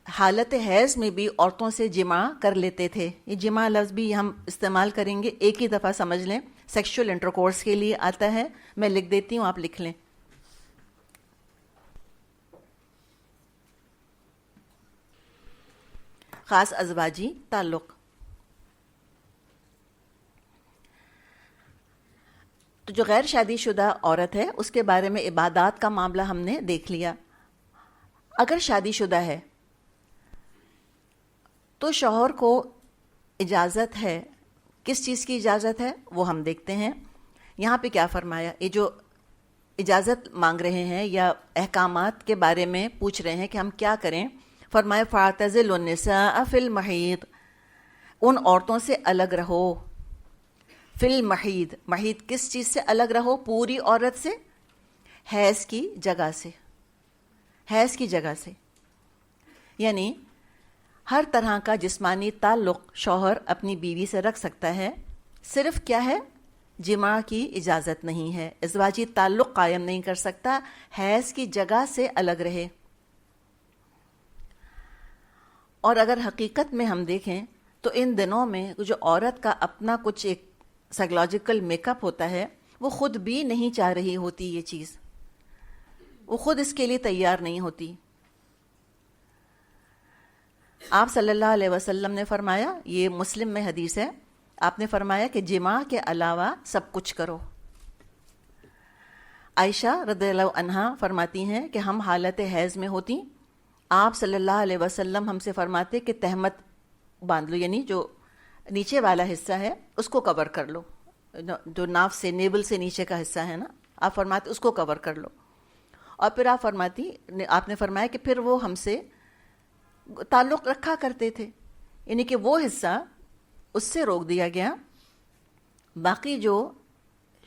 حالت حیض میں بھی عورتوں سے جماع کر لیتے تھے. یہ جماع لفظ بھی ہم استعمال کریں گے, ایک ہی دفعہ سمجھ لیں, سیکشول انٹرکورس کے لیے آتا ہے, میں لکھ دیتی ہوں آپ لکھ لیں. خاص ازواجی تعلق. تو جو غیر شادی شدہ عورت ہے اس کے بارے میں عبادات کا معاملہ ہم نے دیکھ لیا. اگر شادی شدہ ہے تو شوہر کو اجازت ہے. کس چیز کی اجازت ہے وہ ہم دیکھتے ہیں. یہاں پہ کیا فرمایا؟ یہ جو اجازت مانگ رہے ہیں یا احکامات کے بارے میں پوچھ رہے ہیں کہ ہم کیا کریں، فرمایا فَاعْتَزِلُوا النِّسَاءَ فِي الْمَحِيضِ، ان عورتوں سے الگ رہو. فی المحید، محید کس چیز سے الگ رہو؟ پوری عورت سے، حیض کی جگہ سے. حیض کی جگہ سے یعنی ہر طرح کا جسمانی تعلق شوہر اپنی بیوی سے رکھ سکتا ہے، صرف کیا ہے؟ جماع کی اجازت نہیں ہے. ازواجی تعلق قائم نہیں کر سکتا، حیض کی جگہ سے الگ رہے. اور اگر حقیقت میں ہم دیکھیں تو ان دنوں میں جو عورت کا اپنا کچھ ایک سائیکولوجیکل میک اپ ہوتا ہے، وہ خود بھی نہیں چاہ رہی ہوتی یہ چیز، وہ خود اس کے لیے تیار نہیں ہوتی. آپ صلی اللہ علیہ وسلم نے فرمایا، یہ مسلم میں حدیث ہے، آپ نے فرمایا کہ جماع کے علاوہ سب کچھ کرو. عائشہ رضی اللہ عنہا فرماتی ہیں کہ ہم حالت حیض میں ہوتی، آپ صلی اللہ علیہ وسلم ہم سے فرماتے کہ تہمت باندھ لو، یعنی جو نیچے والا حصہ ہے اس کو کور کر لو، جو ناف سے نیبل سے نیچے کا حصہ ہے نا، آپ فرماتے اس کو کور کر لو. اور پھر آپ نے فرمایا کہ پھر وہ ہم سے تعلق رکھا کرتے تھے، یعنی کہ وہ حصہ اس سے روک دیا گیا. باقی جو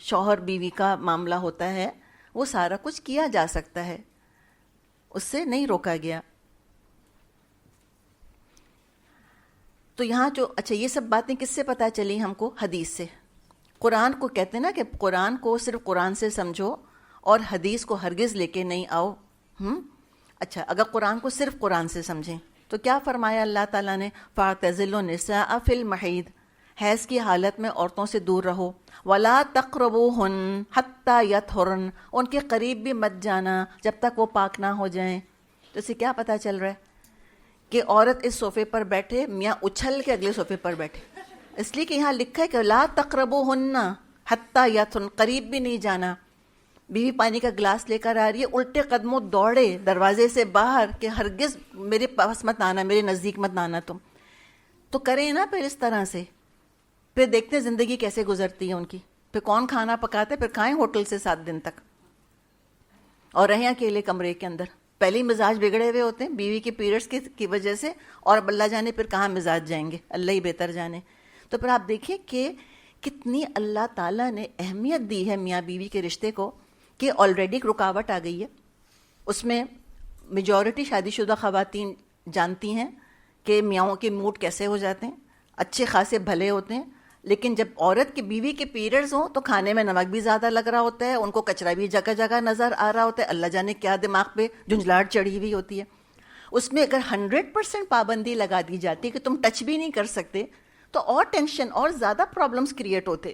شوہر بیوی کا معاملہ ہوتا ہے وہ سارا کچھ کیا جا سکتا ہے، اس سے نہیں روکا گیا. تو یہاں جو یہ سب باتیں کس سے پتہ چلی ہم کو؟ حدیث سے. قرآن کو کہتے ہیں نا کہ قرآن کو صرف قرآن سے سمجھو اور حدیث کو ہرگز لے کے نہیں آؤ. اچھا، اگر قرآن کو صرف قرآن سے سمجھیں تو کیا فرمایا اللہ تعالیٰ نے؟ فَاعْتَزِلُوا النِّسَاءَ فِي الْمَحِيضِ، حیض کی حالت میں عورتوں سے دور رہو. وَلَا تَقْرَبُوهُنَّ حَتَّى يَطْهُرْنَ، ان کے قریب بھی مت جانا جب تک وہ پاک نہ ہو جائیں. تو اسے کیا پتہ چل رہا ہے؟ کہ عورت اس صوفے پر بیٹھے، میاں اچھل کے اگلے صوفے پر بیٹھے، اس لیے کہ یہاں لکھا ہے کہ لا تقربوہن حتی یطہرن، قریب بھی نہیں جانا. بیوی پانی کا گلاس لے کر آ رہی ہے، الٹے قدموں دوڑے دروازے سے باہر کہ ہرگز میرے پاس مت آنا، میرے نزدیک مت آنا تم. تو کریں نا پھر اس طرح سے، پھر دیکھتے ہیں زندگی کیسے گزرتی ہے ان کی. پھر کون کھانا پکاتے، پھر کھائیں ہوٹل سے 7 دن تک اور رہیں اکیلے کمرے کے اندر. پہلے ہی مزاج بگڑے ہوئے ہوتے ہیں بیوی کے پیریڈس کی وجہ سے، اور اب اللہ جانے پھر کہاں مزاج جائیں گے، اللہ ہی بہتر جانے. تو پھر آپ دیکھیں کہ کتنی اللہ تعالیٰ نے اہمیت دی ہے میاں بیوی کے رشتے کو، کہ آلریڈی رکاوٹ آ گئی ہے. اس میں میجورٹی شادی شدہ خواتین جانتی ہیں کہ میاؤں کے موڈ کیسے ہو جاتے ہیں، اچھے خاصے بھلے ہوتے ہیں، لیکن جب عورت کی بیوی کے پیریڈز ہوں تو کھانے میں نمک بھی زیادہ لگ رہا ہوتا ہے، ان کو کچرا بھی جگہ جگہ نظر آ رہا ہوتا ہے، اللہ جانے کیا دماغ پہ جھنجھلاہٹ چڑھی ہوئی ہوتی ہے. اس میں اگر 100% پابندی لگا دی جاتی ہے کہ تم ٹچ بھی نہیں کر سکتے، تو اور ٹینشن اور زیادہ پرابلمز کریٹ ہوتے.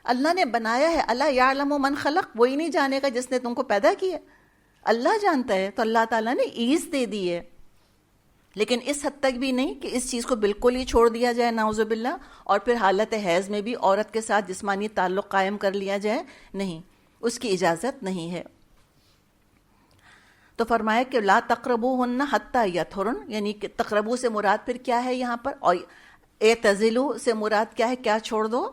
اللہ نے بنایا ہے، اللہ یعلم من خلق، وہی نہیں جانے گا جس نے تم کو پیدا کیا، اللہ جانتا ہے. تو اللہ تعالیٰ نے ایز دے دی ہے، لیکن اس حد تک بھی نہیں کہ اس چیز کو بالکل ہی چھوڑ دیا جائے نعوذ باللہ، اور پھر حالت حیض میں بھی عورت کے ساتھ جسمانی تعلق قائم کر لیا جائے. نہیں، اس کی اجازت نہیں ہے. تو فرمایا کہ لا تقربوہن حتی یطہرن، یعنی کہ تقربو سے مراد پھر کیا ہے یہاں پر، اور اعتزلو سے مراد کیا ہے؟ کیا چھوڑ دو؟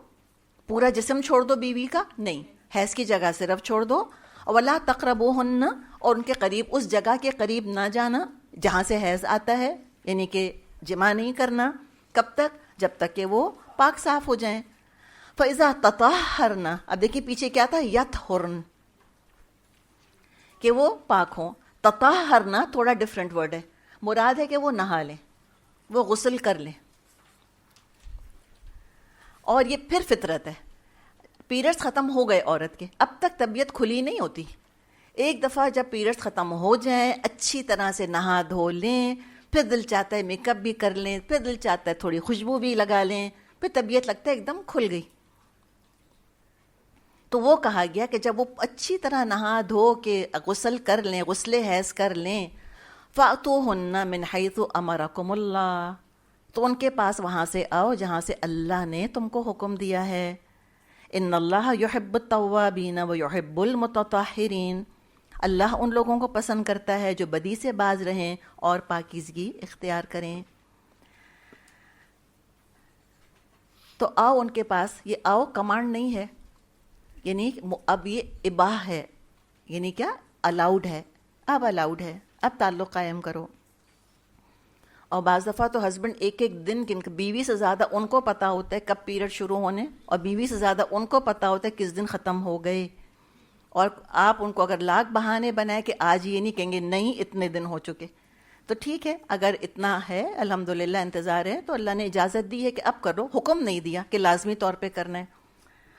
پورا جسم چھوڑ دو بیوی کا؟ نہیں، حیض کی جگہ صرف چھوڑ دو. ولا تقربوہن، اور ان کے قریب، اس جگہ کے قریب نہ جانا جہاں سے حیض آتا ہے، یعنی کہ جماع نہیں کرنا. کب تک؟ جب تک کہ وہ پاک صاف ہو جائیں. فَإِذَا تَطَهَّرْنَ، اب دیکھیے پیچھے کیا تھا؟ یطہرن، کہ وہ پاک ہوں. تطہرنا تھوڑا ڈفرینٹ ورڈ ہے، مراد ہے کہ وہ نہا لیں، وہ غسل کر لیں. اور یہ پھر فطرت ہے. پیریڈز ختم ہو گئے عورت کے، اب تک طبیعت کھلی نہیں ہوتی. ایک دفعہ جب پیریڈز ختم ہو جائیں، اچھی طرح سے نہا دھو لیں، پھر دل چاہتا ہے میک اپ بھی کر لیں، پھر دل چاہتا ہے تھوڑی خوشبو بھی لگا لیں، پھر طبیعت لگتا ہے ایک دم کھل گئی. تو وہ کہا گیا کہ جب وہ اچھی طرح نہا دھو کے غسل کر لیں، غسل حیض کر لیں، فَأْتُوهُنَّ مِنْ حَيْثُ أَمَرَكُمُ اللَّهُ، تو ان کے پاس وہاں سے آؤ جہاں سے اللہ نے تم کو حکم دیا ہے. ان اللہ یحب التوابین و یحب المتطہرین. اللہ ان لوگوں کو پسند کرتا ہے جو بدی سے باز رہیں اور پاکیزگی اختیار کریں. تو آؤ ان کے پاس. یہ آؤ کمانڈ نہیں ہے، یعنی اب یہ اباح ہے، یعنی کیا، الاؤڈ ہے. اب الاؤڈ ہے، اب تعلق قائم کرو. اور بعض دفعہ تو ہسبینڈ ایک دن بیوی سے زیادہ ان کو پتہ ہوتا ہے کب پیریڈ شروع ہونے، اور بیوی سے زیادہ ان کو پتہ ہوتا ہے کس دن ختم ہو گئے. اور آپ ان کو اگر لاکھ بہانے بنائے کہ آج یہ نہیں کہیں گے نہیں اتنے دن ہو چکے، تو ٹھیک ہے، اگر اتنا ہے الحمدللہ انتظار ہے تو اللہ نے اجازت دی ہے کہ اب کرو، حکم نہیں دیا کہ لازمی طور پہ کرنا ہے.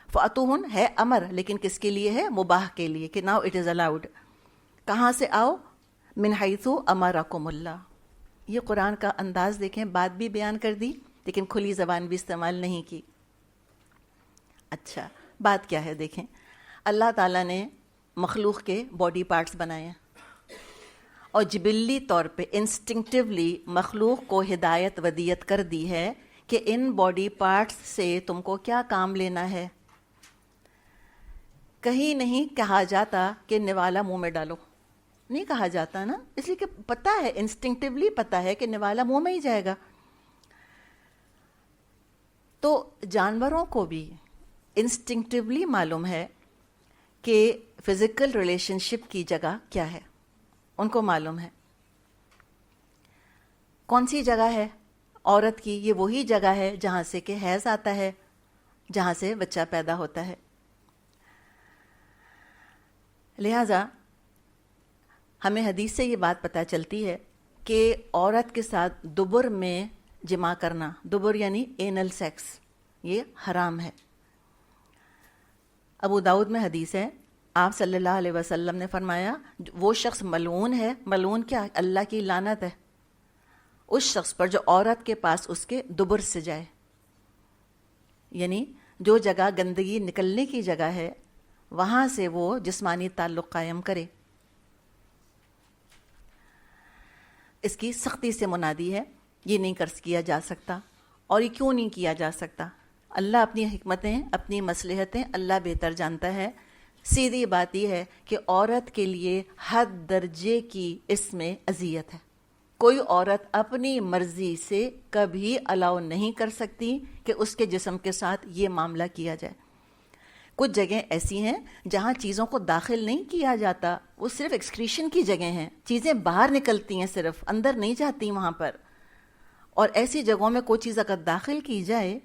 فَأْتُوهُنَّ ہے امر، لیکن کس کے لیے ہے؟ مباح کے لیے، کہ ناؤ اٹ از الاؤڈ. کہاں سے آؤ؟ من حیث امرکم اللہ. یہ قرآن کا انداز دیکھیں، بات بھی بیان کر دی لیکن کھلی زبان بھی استعمال نہیں کی. اچھا، بات کیا ہے دیکھیں. اللہ تعالیٰ نے مخلوق کے باڈی پارٹس بنائے ہیں، اور جبلی طور پہ انسٹنکٹیولی مخلوق کو ہدایت ودیت کر دی ہے کہ ان باڈی پارٹس سے تم کو کیا کام لینا ہے. کہیں نہیں کہا جاتا کہ نوالا منہ میں ڈالو، نہیں کہا جاتا نا، اس لیے کہ پتہ ہے، انسٹنکٹیولی پتہ ہے کہ نوالا منہ میں ہی جائے گا. تو جانوروں کو بھی انسٹنکٹیولی معلوم ہے کہ فزیکل ریلیشن شپ کی جگہ کیا ہے، ان کو معلوم ہے. کون سی جگہ ہے عورت کی؟ یہ وہی جگہ ہے جہاں سے کہ حیض آتا ہے، جہاں سے بچہ پیدا ہوتا ہے. لہٰذا ہمیں حدیث سے یہ بات پتہ چلتی ہے کہ عورت کے ساتھ دبر میں جماع کرنا، دبر یعنی اینل سیکس، یہ حرام ہے. ابو داؤد میں حدیث ہے، آپ صلی اللہ علیہ وسلم نے فرمایا وہ شخص ملعون ہے. ملعون کیا؟ اللہ کی لعنت ہے اس شخص پر جو عورت کے پاس اس کے دبر سے جائے، یعنی جو جگہ گندگی نکلنے کی جگہ ہے وہاں سے وہ جسمانی تعلق قائم کرے. اس کی سختی سے منادی ہے، یہ نہیں کیا جا سکتا. اور یہ کیوں نہیں کیا جا سکتا؟ اللہ اپنی حکمتیں، اپنی مصلحتیں اللہ بہتر جانتا ہے. سیدھی بات یہ ہے کہ عورت کے لیے حد درجے کی اس میں اذیت ہے. کوئی عورت اپنی مرضی سے کبھی الاؤ نہیں کر سکتی کہ اس کے جسم کے ساتھ یہ معاملہ کیا جائے. کچھ جگہیں ایسی ہیں جہاں چیزوں کو داخل نہیں کیا جاتا، وہ صرف ایکسکریشن کی جگہیں ہیں، چیزیں باہر نکلتی ہیں، صرف اندر نہیں جاتی وہاں پر. اور ایسی جگہوں میں کوئی چیز اگر داخل کی جائے،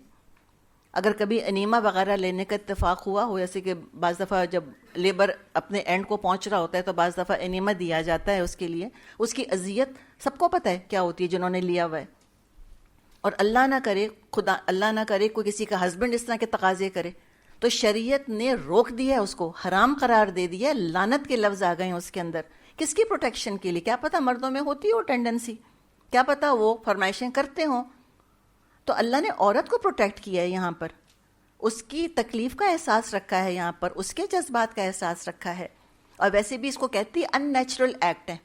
اگر کبھی انیما وغیرہ لینے کا اتفاق ہوا ہو، جیسے کہ بعض دفعہ جب لیبر اپنے اینڈ کو پہنچ رہا ہوتا ہے تو بعض دفعہ انیما دیا جاتا ہے اس کے لیے، اس کی اذیت سب کو پتہ ہے کیا ہوتی ہے جنہوں نے لیا ہوا ہے. اور اللہ نہ کرے، خدا اللہ نہ کرے کوئی کسی کا ہسبینڈ اس طرح کے تقاضے کرے تو شریعت نے روک دیا ہے، اس کو حرام قرار دے دیا. لعنت کے لفظ آ گئے ہیں اس کے اندر. کس کی پروٹیکشن کے لیے؟ کیا پتہ مردوں میں ہوتی ہو ٹینڈنسی، کیا پتہ وہ فرمائشیں کرتے ہوں. تو اللہ نے عورت کو پروٹیکٹ کیا ہے یہاں پر، اس کی تکلیف کا احساس رکھا ہے یہاں پر، اس کے جذبات کا احساس رکھا ہے. اور ویسے بھی اس کو کہتی ہے ان نیچرل ایکٹ ہے،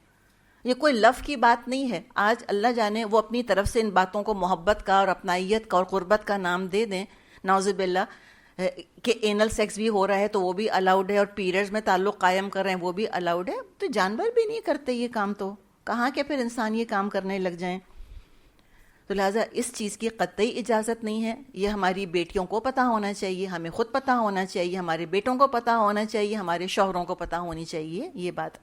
یہ کوئی لو کی بات نہیں ہے. آج اللہ جانے وہ اپنی طرف سے ان باتوں کو محبت کا اور اپنائیت کا اور قربت کا نام دے دیں، نعوذ باللہ، کہ اینل سیکس بھی ہو رہا ہے تو وہ بھی الاؤڈ ہے، اور پیریڈز میں تعلق قائم کر رہے ہیں وہ بھی الاؤڈ ہے. تو جانور بھی نہیں کرتے یہ کام، تو کہاں کے پھر انسان یہ کام کرنے لگ جائیں. تو لہٰذا اس چیز کی قطعی اجازت نہیں ہے. یہ ہماری بیٹیوں کو پتہ ہونا چاہیے، ہمیں خود پتہ ہونا چاہیے، ہمارے بیٹوں کو پتہ ہونا چاہیے، ہمارے شوہروں کو پتہ ہونی چاہیے یہ بات.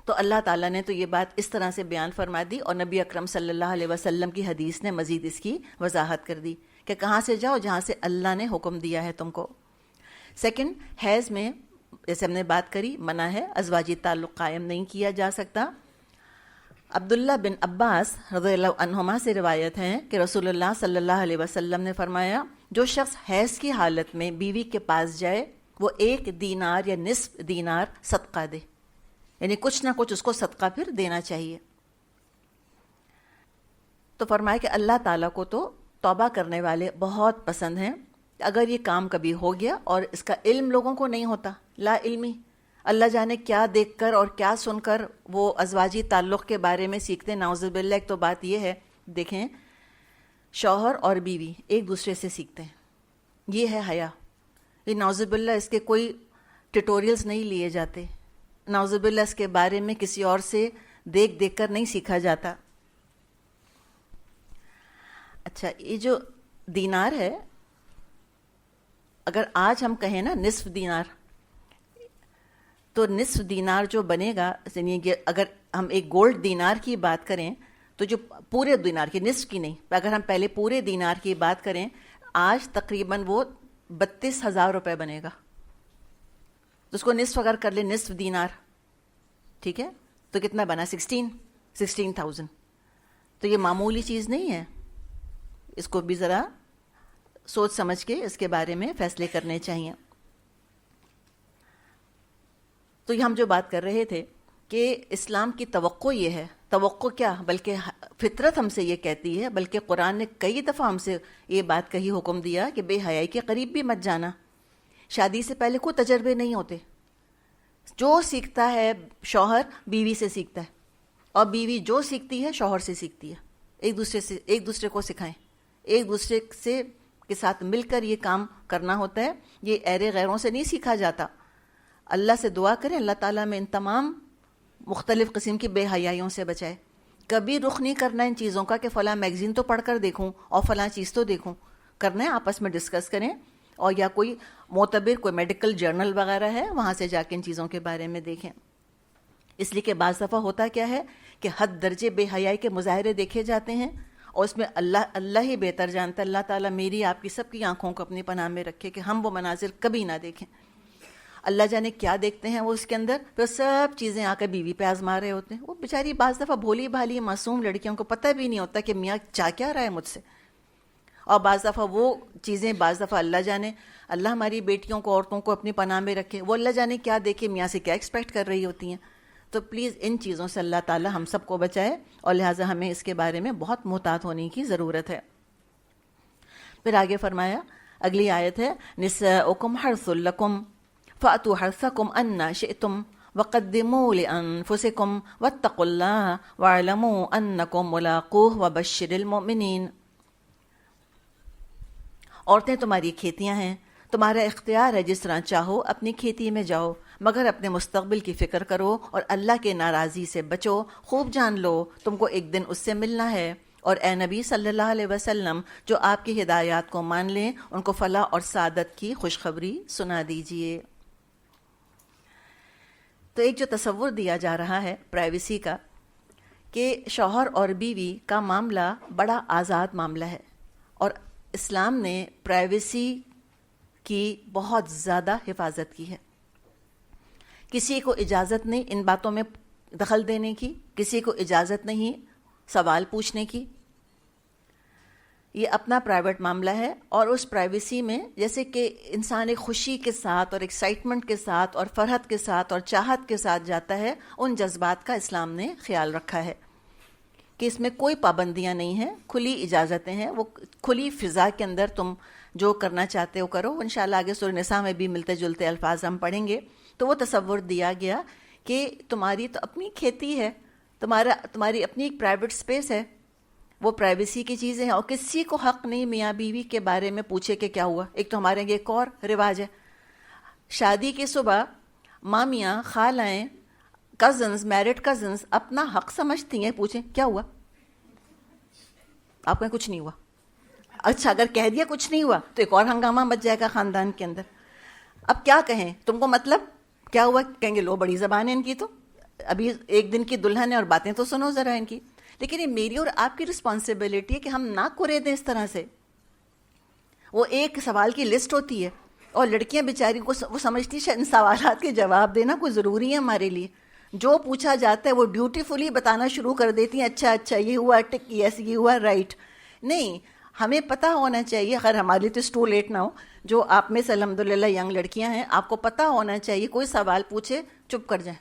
تو اللہ تعالیٰ نے تو یہ بات اس طرح سے بیان فرما دی، اور نبی اکرم صلی اللہ علیہ وسلم کی حدیث نے مزید اس کی وضاحت کر دی کہ کہاں سے جاؤ؟ جہاں سے اللہ نے حکم دیا ہے تم کو. سیکنڈ، حیض میں جیسے ہم نے بات کری منع ہے، ازواجی تعلق قائم نہیں کیا جا سکتا. عبداللہ بن عباس رضی اللہ عنہما سے روایت ہے کہ رسول اللہ صلی اللہ علیہ وسلم نے فرمایا جو شخص حیض کی حالت میں بیوی کے پاس جائے وہ 1 دینار یا نصف دینار صدقہ دے، یعنی کچھ نہ کچھ اس کو صدقہ پھر دینا چاہیے. تو فرمایا کہ اللہ تعالیٰ کو تو توبہ کرنے والے بہت پسند ہیں. اگر یہ کام کبھی ہو گیا اور اس کا علم لوگوں کو نہیں ہوتا، لا علمی، اللہ جانے کیا دیکھ کر اور کیا سن کر وہ ازواجی تعلق کے بارے میں سیکھتے، نعوذ باللہ. ایک تو بات یہ ہے دیکھیں شوہر اور بیوی ایک دوسرے سے سیکھتے ہیں. یہ ہے حیا. یہ نعوذ باللہ اس کے کوئی ٹیوٹوریلز نہیں لیے جاتے. نعوذ باللہ اس کے بارے میں کسی اور سے دیکھ دیکھ کر نہیں سیکھا جاتا. اچھا یہ جو دینار ہے, اگر آج ہم کہیں نا نصف دینار, تو نصف دینار جو بنے گا, یعنی کہ اگر ہم ایک گولڈ دینار کی بات کریں تو جو پورے دینار کی, نصف کی نہیں, اگر ہم پہلے پورے دینار کی بات کریں, آج تقریباً وہ 32,000 روپے بنے گا. تو اس کو نصف اگر کر لیں, نصف دینار, ٹھیک ہے, تو کتنا بنا؟ 16,000. تو یہ معمولی چیز نہیں ہے. اس کو بھی ذرا سوچ سمجھ کے اس کے بارے میں فیصلے کرنے چاہیے. تو یہ ہم جو بات کر رہے تھے کہ اسلام کی توقع یہ ہے, توقع کیا بلکہ فطرت ہم سے یہ کہتی ہے, بلکہ قرآن نے کئی دفعہ ہم سے یہ بات کہی, حکم دیا کہ بے حیائی کے قریب بھی مت جانا. شادی سے پہلے کوئی تجربے نہیں ہوتے. جو سیکھتا ہے شوہر بیوی سے سیکھتا ہے, اور بیوی جو سیکھتی ہے شوہر سے سیکھتی ہے. ایک دوسرے کو سکھائیں, ایک دوسرے سے کے ساتھ مل کر یہ کام کرنا ہوتا ہے. یہ ایرے غیروں سے نہیں سیکھا جاتا. اللہ سے دعا کریں اللہ تعالیٰ میں ان تمام مختلف قسم کی بے حیائیوں سے بچائے. کبھی رخ نہیں کرنا ان چیزوں کا کہ فلاں میگزین تو پڑھ کر دیکھوں اور فلاں چیز تو دیکھوں. کرنا ہے آپس میں ڈسکس کریں, اور یا کوئی معتبر کوئی میڈیکل جرنل وغیرہ ہے وہاں سے جا کے ان چیزوں کے بارے میں دیکھیں. اس لیے کہ بعض دفعہ ہوتا کیا ہے کہ حد درجے بے حیائی کے مظاہرے دیکھے جاتے ہیں, اور اس میں اللہ ہی بہتر جانتا ہے. اللہ تعالیٰ میری آپ کی سب کی آنکھوں کو اپنی پناہ میں رکھے کہ ہم وہ مناظر کبھی نہ دیکھیں. اللہ جانے کیا دیکھتے ہیں وہ اس کے اندر, پھر سب چیزیں آ کر بیوی پہ آزما رہے ہوتے ہیں. وہ بیچاری بعض دفعہ بھولی بھالی معصوم لڑکیوں کو پتہ بھی نہیں ہوتا کہ میاں چاہ کیا رہا ہے مجھ سے. اور بعض دفعہ وہ چیزیں, بعض دفعہ اللہ جانے, اللہ ہماری بیٹیوں کو عورتوں کو اپنی پناہ میں رکھے, وہ اللہ جانے کیا دیکھے میاں سے کیا ایکسپیکٹ کر رہی ہوتی ہیں. تو پلیز ان چیزوں سے اللہ تعالی ہم سب کو بچائے, اور لہٰذا ہمیں اس کے بارے میں بہت محتاط ہونے کی ضرورت ہے. پھر آگے فرمایا, اگلی آیت ہے, نساؤکم حرث لکم فأتوا حرثکم انا شئتم وقدموا لانفسکم واتقوا اللہ واعلموا انکم ملاقوہ وبشر المؤمنین. عورتیں تمہاری کھیتیاں ہیں, تمہارا اختیار ہے جس طرح چاہو اپنی کھیتی میں جاؤ, مگر اپنے مستقبل کی فکر کرو اور اللہ کے ناراضی سے بچو. خوب جان لو تم کو ایک دن اس سے ملنا ہے. اور اے نبی صلی اللہ علیہ وسلم, جو آپ کی ہدایات کو مان لیں ان کو فلاح اور سعادت کی خوشخبری سنا دیجئے. تو ایک جو تصور دیا جا رہا ہے پرائیویسی کا, کہ شوہر اور بیوی کا معاملہ بڑا آزاد معاملہ ہے, اور اسلام نے پرائیویسی کی بہت زیادہ حفاظت کی ہے. کسی کو اجازت نہیں ان باتوں میں دخل دینے کی, کسی کو اجازت نہیں سوال پوچھنے کی. یہ اپنا پرائیویٹ معاملہ ہے, اور اس پرائیویسی میں جیسے کہ انسان ایک خوشی کے ساتھ اور ایکسائٹمنٹ کے ساتھ اور فرحت کے ساتھ اور چاہت کے ساتھ جاتا ہے, ان جذبات کا اسلام نے خیال رکھا ہے کہ اس میں کوئی پابندیاں نہیں ہیں, کھلی اجازتیں ہیں. وہ کھلی فضا کے اندر تم جو کرنا چاہتے ہو کرو. انشاءاللہ آگے سورہ نساء میں بھی ملتے جلتے الفاظ ہم پڑھیں گے. تو وہ تصور دیا گیا کہ تمہاری تو اپنی کھیتی ہے, تمہاری اپنی ایک پرائیویٹ سپیس ہے, وہ پرائیویسی کی چیزیں ہیں, اور کسی کو حق نہیں میاں بیوی کے بارے میں پوچھے کہ کیا ہوا. ایک تو ہمارے ایک اور رواج ہے, شادی کی صبح مامیاں, خالائیں, کزنز, میرڈ کزنز اپنا حق سمجھتی ہیں, پوچھیں کیا ہوا, آپ کہیں کچھ نہیں ہوا. اچھا اگر کہہ دیا کچھ نہیں ہوا تو ایک اور ہنگامہ مچ جائے گا خاندان کے اندر. اب کیا کہیں تم کو, مطلب کیا ہوا, کہیں گے لو بڑی زبان ہے ان کی, تو ابھی ایک دن کی دلہن ہے اور باتیں تو سنو ذرا ان کی. لیکن یہ میری اور آپ کی رسپانسبلٹی ہے کہ ہم نہ کرے دیں اس طرح سے. وہ ایک سوال کی لسٹ ہوتی ہے, اور لڑکیاں بیچاری کو وہ سمجھتی ہے ان سوالات کے جواب دینا کوئی ضروری ہے ہمارے لیے. جو پوچھا جاتا ہے وہ ڈیوٹیفلی بتانا شروع کر دیتی ہیں, اچھا اچھا یہ ہوا, ٹک یس یہ ہوا, رائٹ. نہیں, ہمیں پتہ ہونا چاہیے, اگر ہمارے لیے تو اس ٹو لیٹ نہ ہو, جو آپ میں سے الحمدللہ ینگ لڑکیاں ہیں, آپ کو پتہ ہونا چاہیے کوئی سوال پوچھے چپ کر جائیں.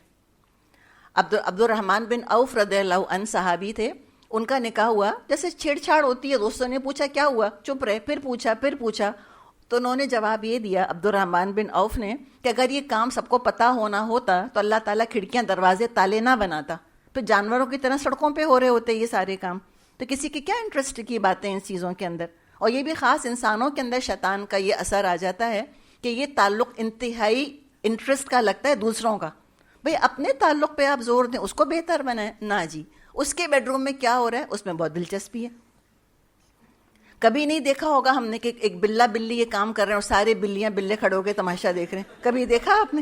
عبد الرحمن بن عوف رضی اللہ عنہ صحابی تھے, ان کا نکاح ہوا, جیسے چھیڑ چھاڑ ہوتی ہے, دوستوں نے پوچھا کیا ہوا, چپ رہے, پھر پوچھا. تو انہوں نے جواب یہ دیا عبد الرحمن بن عوف نے کہ اگر یہ کام سب کو پتہ ہونا ہوتا تو اللہ تعالیٰ کھڑکیاں دروازے تالے نہ بناتا, پھر جانوروں کی طرح سڑکوں پہ ہو رہے ہوتے یہ سارے کام. تو کسی کی کیا انٹرسٹ کی باتیں ان چیزوں کے اندر. اور یہ بھی خاص انسانوں کے اندر شیطان کا یہ اثر آ جاتا ہے کہ یہ تعلق انتہائی انٹرسٹ کا لگتا ہے دوسروں کا. بھئی اپنے تعلق پہ آپ زور دیں, اس کو بہتر بنائیں. نہ جی, اس کے بیڈ روم میں کیا ہو رہا ہے اس میں بہت دلچسپی ہے. کبھی نہیں دیکھا ہوگا ہم نے کہ ایک بلا بلی یہ کام کر رہے ہیں اور سارے بلیاں بلے کھڑے ہو کے تماشا دیکھ رہے ہیں. کبھی دیکھا آپ نے؟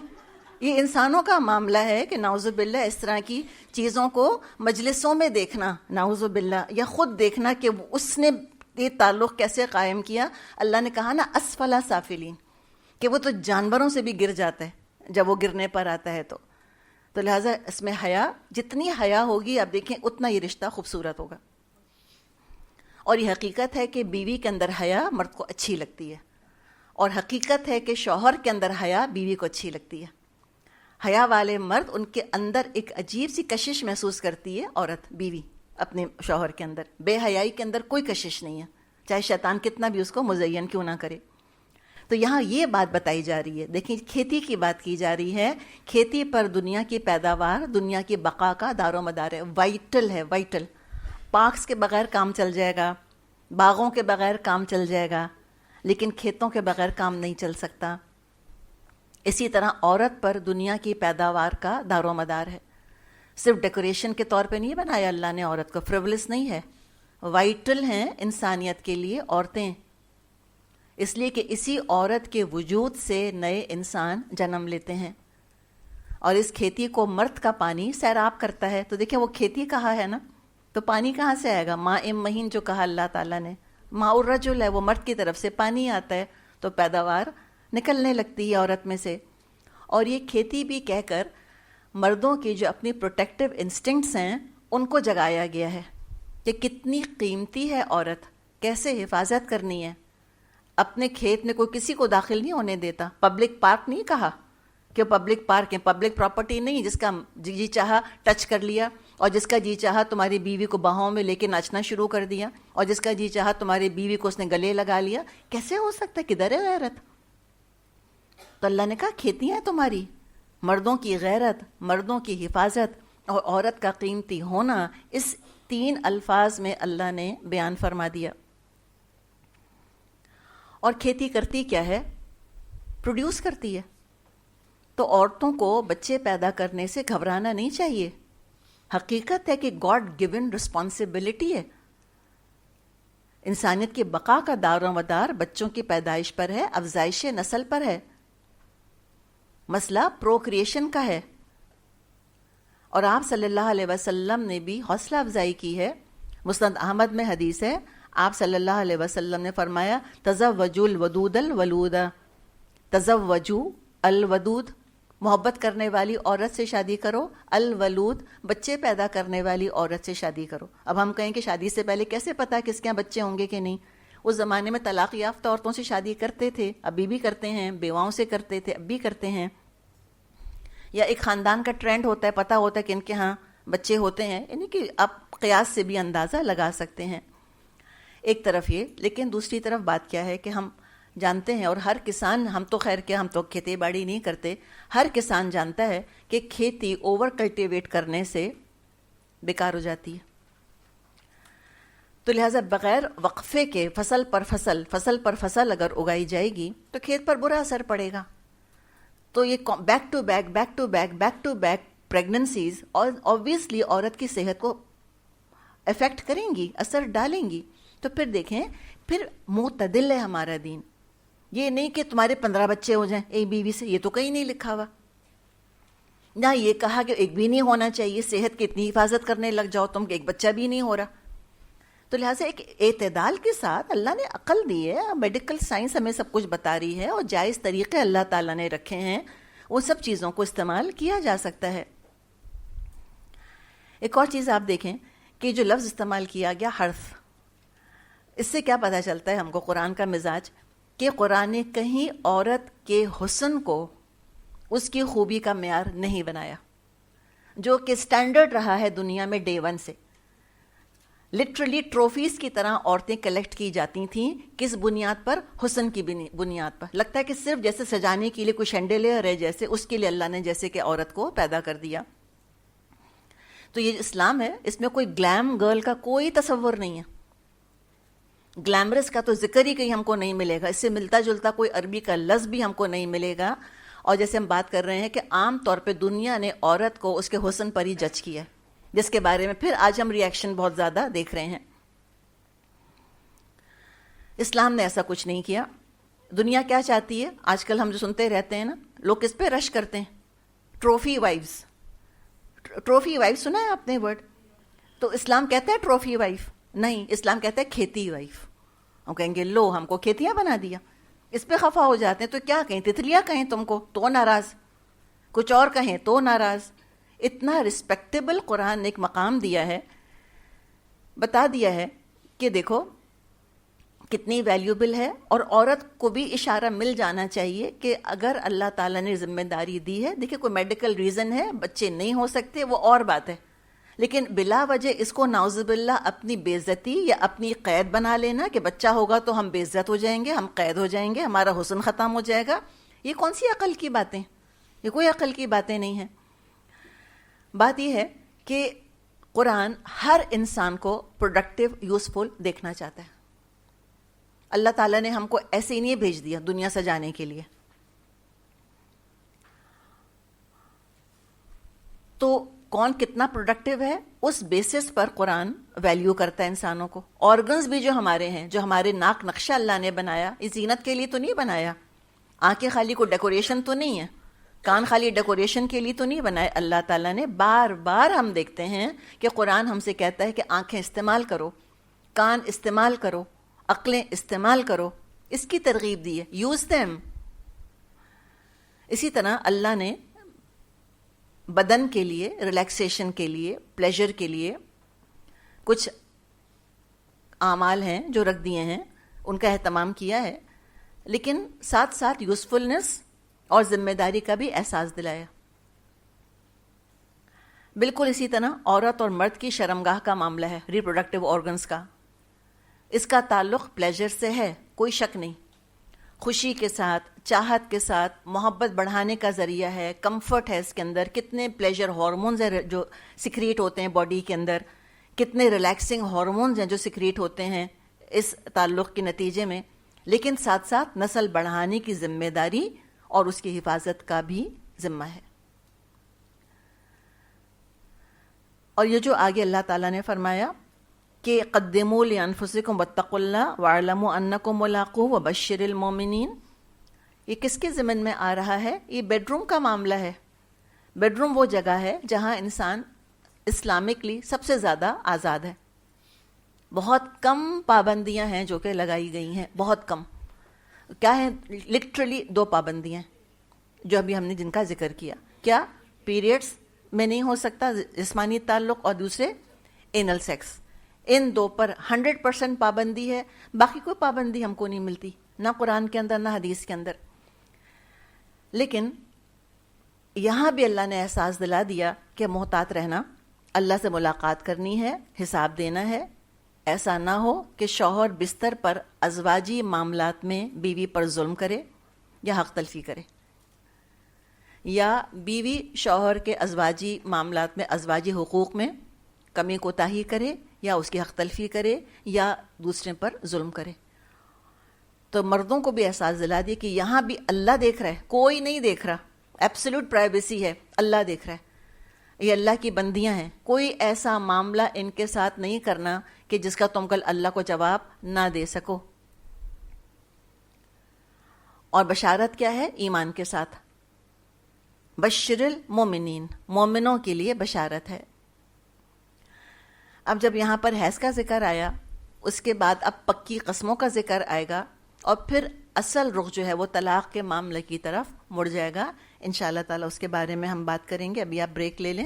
یہ انسانوں کا معاملہ ہے کہ نعوذ باللہ اس طرح کی چیزوں کو مجلسوں میں دیکھنا, نعوذ باللہ, یا خود دیکھنا کہ اس نے یہ تعلق کیسے قائم کیا. اللہ نے کہا نا اسفل سافلین, کہ وہ تو جانوروں سے بھی گر جاتا ہے جب وہ گرنے پر آتا ہے. تو لہٰذا اس میں حیا, جتنی حیا ہوگی آپ دیکھیں اتنا یہ رشتہ خوبصورت ہوگا. اور یہ حقیقت ہے کہ بیوی کے اندر حیا مرد کو اچھی لگتی ہے, اور حقیقت ہے کہ شوہر کے اندر حیا بیوی کو اچھی لگتی ہے. حیا والے مرد, ان کے اندر ایک عجیب سی کشش محسوس کرتی ہے عورت, بیوی اپنے شوہر کے اندر. بے حیائی کے اندر کوئی کشش نہیں ہے, چاہے شیطان کتنا بھی اس کو مزین کیوں نہ کرے. تو یہاں یہ بات بتائی جا رہی ہے. دیکھیں کھیتی کی بات کی جا رہی ہے. کھیتی پر دنیا کی پیداوار, دنیا کی بقا کا دار و مدار ہے, وائٹل ہے, وائٹل. پارکس کے بغیر کام چل جائے گا, باغوں کے بغیر کام چل جائے گا, لیکن کھیتوں کے بغیر کام نہیں چل سکتا. اسی طرح عورت پر دنیا کی پیداوار کا دار و مدار ہے. صرف ڈیکوریشن کے طور پہ نہیں بنایا اللہ نے عورت کو, فریولس نہیں ہے, وائٹل ہیں انسانیت کے لیے عورتیں. اس لیے کہ اسی عورت کے وجود سے نئے انسان جنم لیتے ہیں. اور اس کھیتی کو مرد کا پانی سیراب کرتا ہے. تو دیکھیں وہ کھیتی کہا ہے نا, تو پانی کہاں سے آئے گا؟ ماء مہین جو کہا اللہ تعالیٰ نے, ماء الرجل ہے, وہ مرد کی طرف سے پانی آتا ہے, تو پیداوار نکلنے لگتی ہے عورت میں سے. اور یہ کھیتی بھی کہہ کر مردوں کی جو اپنی پروٹیکٹیو انسٹنکٹس ہیں ان کو جگایا گیا ہے کہ کتنی قیمتی ہے عورت, کیسے حفاظت کرنی ہے. اپنے کھیت میں کوئی کسی کو داخل نہیں ہونے دیتا. پبلک پارک نہیں کہا کہ پبلک پارک ہے, پبلک پراپرٹی نہیں جس کا جی چاہا ٹچ کر لیا, اور جس کا جی چاہا تمہاری بیوی کو باہوں میں لے کے ناچنا شروع کر دیا, اور جس کا جی چاہا تمہاری بیوی کو اس نے گلے لگا لیا. کیسے ہو سکتا ہے؟ کدھر ہے غیرت؟ تو اللہ نے کہا کھیتیاں تمہاری, مردوں کی غیرت, مردوں کی حفاظت اور عورت کا قیمتی ہونا, اس 3 الفاظ میں اللہ نے بیان فرما دیا. اور کھیتی کرتی کیا ہے؟ پروڈیوس کرتی ہے. تو عورتوں کو بچے پیدا کرنے سے گھبرانا نہیں چاہیے. حقیقت ہے کہ گاڈ گیون رسپانسبلٹی ہے. انسانیت کی بقا کا دار و مدار بچوں کی پیدائش پر ہے, افزائش نسل پر ہے. مسئلہ پروکریشن کا ہے. اور آپ صلی اللہ علیہ وسلم نے بھی حوصلہ افزائی کی ہے. مسند احمد میں حدیث ہے, آپ صلی اللہ علیہ وسلم نے فرمایا تزوجوا الودود الولود, تزوجوا الودود, محبت کرنے والی عورت سے شادی کرو, الولود, بچے پیدا کرنے والی عورت سے شادی کرو. اب ہم کہیں کہ شادی سے پہلے کیسے پتا کس کے یہاں بچے ہوں گے کہ نہیں؟ اس زمانے میں طلاق یافتہ عورتوں سے شادی کرتے تھے, ابھی بھی کرتے ہیں, بیواؤں سے کرتے تھے, اب بھی کرتے ہیں. یا ایک خاندان کا ٹرینڈ ہوتا ہے, پتہ ہوتا ہے کہ ان کے ہاں بچے ہوتے ہیں, یعنی کہ آپ قیاس سے بھی اندازہ لگا سکتے ہیں. ایک طرف یہ, لیکن دوسری طرف بات کیا ہے کہ ہم جانتے ہیں, اور ہر کسان, ہم تو خیر کیا, ہم تو کھیتی باڑی نہیں کرتے, ہر کسان جانتا ہے کہ کھیتی اوور کلٹیویٹ کرنے سے بیکار ہو جاتی ہے. تو لہٰذا بغیر وقفے کے فصل پر فصل اگر اگائی جائے گی تو کھیت پر برا اثر پڑے گا. تو یہ بیک ٹو بیک پریگننسیز اور آبویسلی عورت کی صحت کو افیکٹ کریں گی, اثر ڈالیں گی. تو پھر دیکھیں, پھر معتدل ہے ہمارا دین. یہ نہیں کہ تمہارے 15 بچے ہو جائیں ایک بیوی سے, یہ تو کہیں نہیں لکھا ہوا. نہ یہ کہا کہ ایک بھی نہیں ہونا چاہیے, صحت کی اتنی حفاظت کرنے لگ جاؤ تم کہ ایک بچہ بھی نہیں ہو رہا. تو لہٰذا ایک اعتدال کے ساتھ اللہ نے عقل دی ہے, میڈیکل سائنس ہمیں سب کچھ بتا رہی ہے, اور جائز طریقے اللہ تعالیٰ نے رکھے ہیں, وہ سب چیزوں کو استعمال کیا جا سکتا ہے. ایک اور چیز آپ دیکھیں کہ جو لفظ استعمال کیا گیا حرف, اس سے کیا پتہ چلتا ہے ہم کو قرآن کا مزاج, کہ قرآن نے کہیں عورت کے حسن کو اس کی خوبی کا معیار نہیں بنایا, جو کہ سٹینڈرڈ رہا ہے دنیا میں ڈے 1 سے. لٹرلی ٹرافیز کی طرح عورتیں کلیکٹ کی جاتی تھیں. کس بنیاد پر؟ حسن کی بنیاد پر. لگتا ہے کہ صرف جیسے سجانے کے لیے کوئی شینڈیلیئر ہے جیسے, اس کے لیے اللہ نے جیسے کہ عورت کو پیدا کر دیا. تو یہ اسلام ہے، اس میں کوئی گلیم گرل کا کوئی تصور نہیں ہے. گلیمرس کا تو ذکر ہی کہیں ہم کو نہیں ملے گا، اس سے ملتا جلتا کوئی عربی کا لفظ بھی ہم کو نہیں ملے گا. اور جیسے ہم بات کر رہے ہیں کہ عام طور پہ دنیا نے عورت کو اس کے حسن پر ہی جج کیا ہے، جس کے بارے میں پھر آج ہم ریئیکشن بہت زیادہ دیکھ رہے ہیں. اسلام نے ایسا کچھ نہیں کیا. دنیا کیا چاہتی ہے؟ آج کل ہم جو سنتے رہتے ہیں نا، لوگ کس پہ رش کرتے ہیں؟ Trophy wives. ٹروفی وائف سنا ہے آپ نے ورڈ؟ تو اسلام کہتا ہے ٹروفی وائف نہیں، اسلام کہتا ہے کھیتی وائف. ہم کہیں گے لو ہم کو کھیتیاں بنا دیا. اس پہ خفا ہو جاتے ہیں. تو کیا کہیں؟ تتلیاں کہیں تم کو تو ناراض، کچھ اور کہیں تو ناراض. اتنا رسپیکٹیبل قرآن نے ایک مقام دیا ہے، بتا دیا ہے کہ دیکھو کتنی ویلیوبل ہے. اور عورت کو بھی اشارہ مل جانا چاہیے کہ اگر اللہ تعالیٰ نے ذمہ داری دی ہے، دیکھیں کوئی میڈیکل ریزن ہے بچے نہیں ہو سکتے وہ اور بات ہے، لیکن بلا وجہ اس کو نعوذ باللہ اپنی بے عزتی یا اپنی قید بنا لینا کہ بچہ ہوگا تو ہم بے عزت ہو جائیں گے، ہم قید ہو جائیں گے، ہمارا حسن ختم ہو جائے گا. یہ کون سی عقل کی باتیں؟ یہ کوئی عقل کی باتیں نہیں ہیں. بات یہ ہے کہ قرآن ہر انسان کو پروڈکٹیو یوزفل دیکھنا چاہتا ہے. اللہ تعالیٰ نے ہم کو ایسے ہی نہیں بھیج دیا دنیا سجانے کے لیے. تو کون کتنا پروڈکٹیو ہے اس بیسس پر قرآن ویلیو کرتا ہے انسانوں کو. آرگنز بھی جو ہمارے ہیں، جو ہمارے ناک نقشہ اللہ نے بنایا، اس زینت کے لیے تو نہیں بنایا. آنکھیں خالی کو ڈیکوریشن تو نہیں ہے، کان خالی ڈیکوریشن کے لیے تو نہیں بنائے اللہ تعالیٰ نے. بار بار ہم دیکھتے ہیں کہ قرآن ہم سے کہتا ہے کہ آنکھیں استعمال کرو، کان استعمال کرو، عقلیں استعمال کرو. اس کی ترغیب دی ہے، یوز دیم. اسی طرح اللہ نے بدن کے لیے، ریلیکسیشن کے لیے، پلیجر کے لیے کچھ اعمال ہیں جو رکھ دیے ہیں، ان کا اہتمام کیا ہے، لیکن ساتھ ساتھ یوزفلنس اور ذمہ داری کا بھی احساس دلایا. بالکل اسی طرح عورت اور مرد کی شرمگاہ کا معاملہ ہے، ریپروڈکٹیو آرگنز کا. اس کا تعلق پلیجر سے ہے، کوئی شک نہیں. خوشی کے ساتھ، چاہت کے ساتھ، محبت بڑھانے کا ذریعہ ہے، کمفرٹ ہے اس کے اندر. کتنے پلیجر ہارمونز ہیں جو سیکریٹ ہوتے ہیں باڈی کے اندر، کتنے ریلیکسنگ ہارمونز ہیں جو سیکریٹ ہوتے ہیں اس تعلق کے نتیجے میں. لیکن ساتھ ساتھ نسل بڑھانے کی ذمہ داری اور اس کی حفاظت کا بھی ذمہ ہے. اور یہ جو آگے اللہ تعالیٰ نے فرمایا کہ قدموا لانفسکم واتقوا اللہ واعلموا انکم ملاقوہ وبشر المومنین، یہ کس کے ضمن میں آ رہا ہے؟ یہ بیڈ روم کا معاملہ ہے. بیڈ روم وہ جگہ ہے جہاں انسان اسلامکلی سب سے زیادہ آزاد ہے. بہت کم پابندیاں ہیں جو کہ لگائی گئی ہیں، بہت کم. کیا ہیں؟ لٹرلی 2 پابندیاں جو ابھی ہم نے جن کا ذکر کیا. کیا؟ پیریڈز میں نہیں ہو سکتا جسمانی تعلق، اور دوسرے اینل سیکس. ان 2 پر 100% پابندی ہے. باقی کوئی پابندی ہم کو نہیں ملتی، نہ قرآن کے اندر نہ حدیث کے اندر. لیکن یہاں بھی اللہ نے احساس دلا دیا کہ محتاط رہنا، اللہ سے ملاقات کرنی ہے، حساب دینا ہے. ایسا نہ ہو کہ شوہر بستر پر ازواجی معاملات میں بیوی پر ظلم کرے یا حق تلفی کرے، یا بیوی شوہر کے ازواجی معاملات میں، ازواجی حقوق میں کمی کوتاہی کرے، یا اس کی حق تلفی کرے، یا دوسرے پر ظلم کرے. تو مردوں کو بھی احساس دلا دیا کہ یہاں بھی اللہ دیکھ رہا ہے، کوئی نہیں دیکھ رہا. ایبسلیوٹ پرائیویسی ہے، اللہ دیکھ رہا ہے. یہ اللہ کی بندیاں ہیں، کوئی ایسا معاملہ ان کے ساتھ نہیں کرنا کہ جس کا تم کل اللہ کو جواب نہ دے سکو. اور بشارت کیا ہے؟ ایمان کے ساتھ. بشر المومنین، مومنوں کے لیے بشارت ہے. اب جب یہاں پر حیض کا ذکر آیا، اس کے بعد اب پکی قسموں کا ذکر آئے گا، اور پھر اصل رخ جو ہے وہ طلاق کے معاملے کی طرف مڑ جائے گا. انشاءاللہ تعالی اس کے بارے میں ہم بات کریں گے. ابھی آپ بریک لے لیں.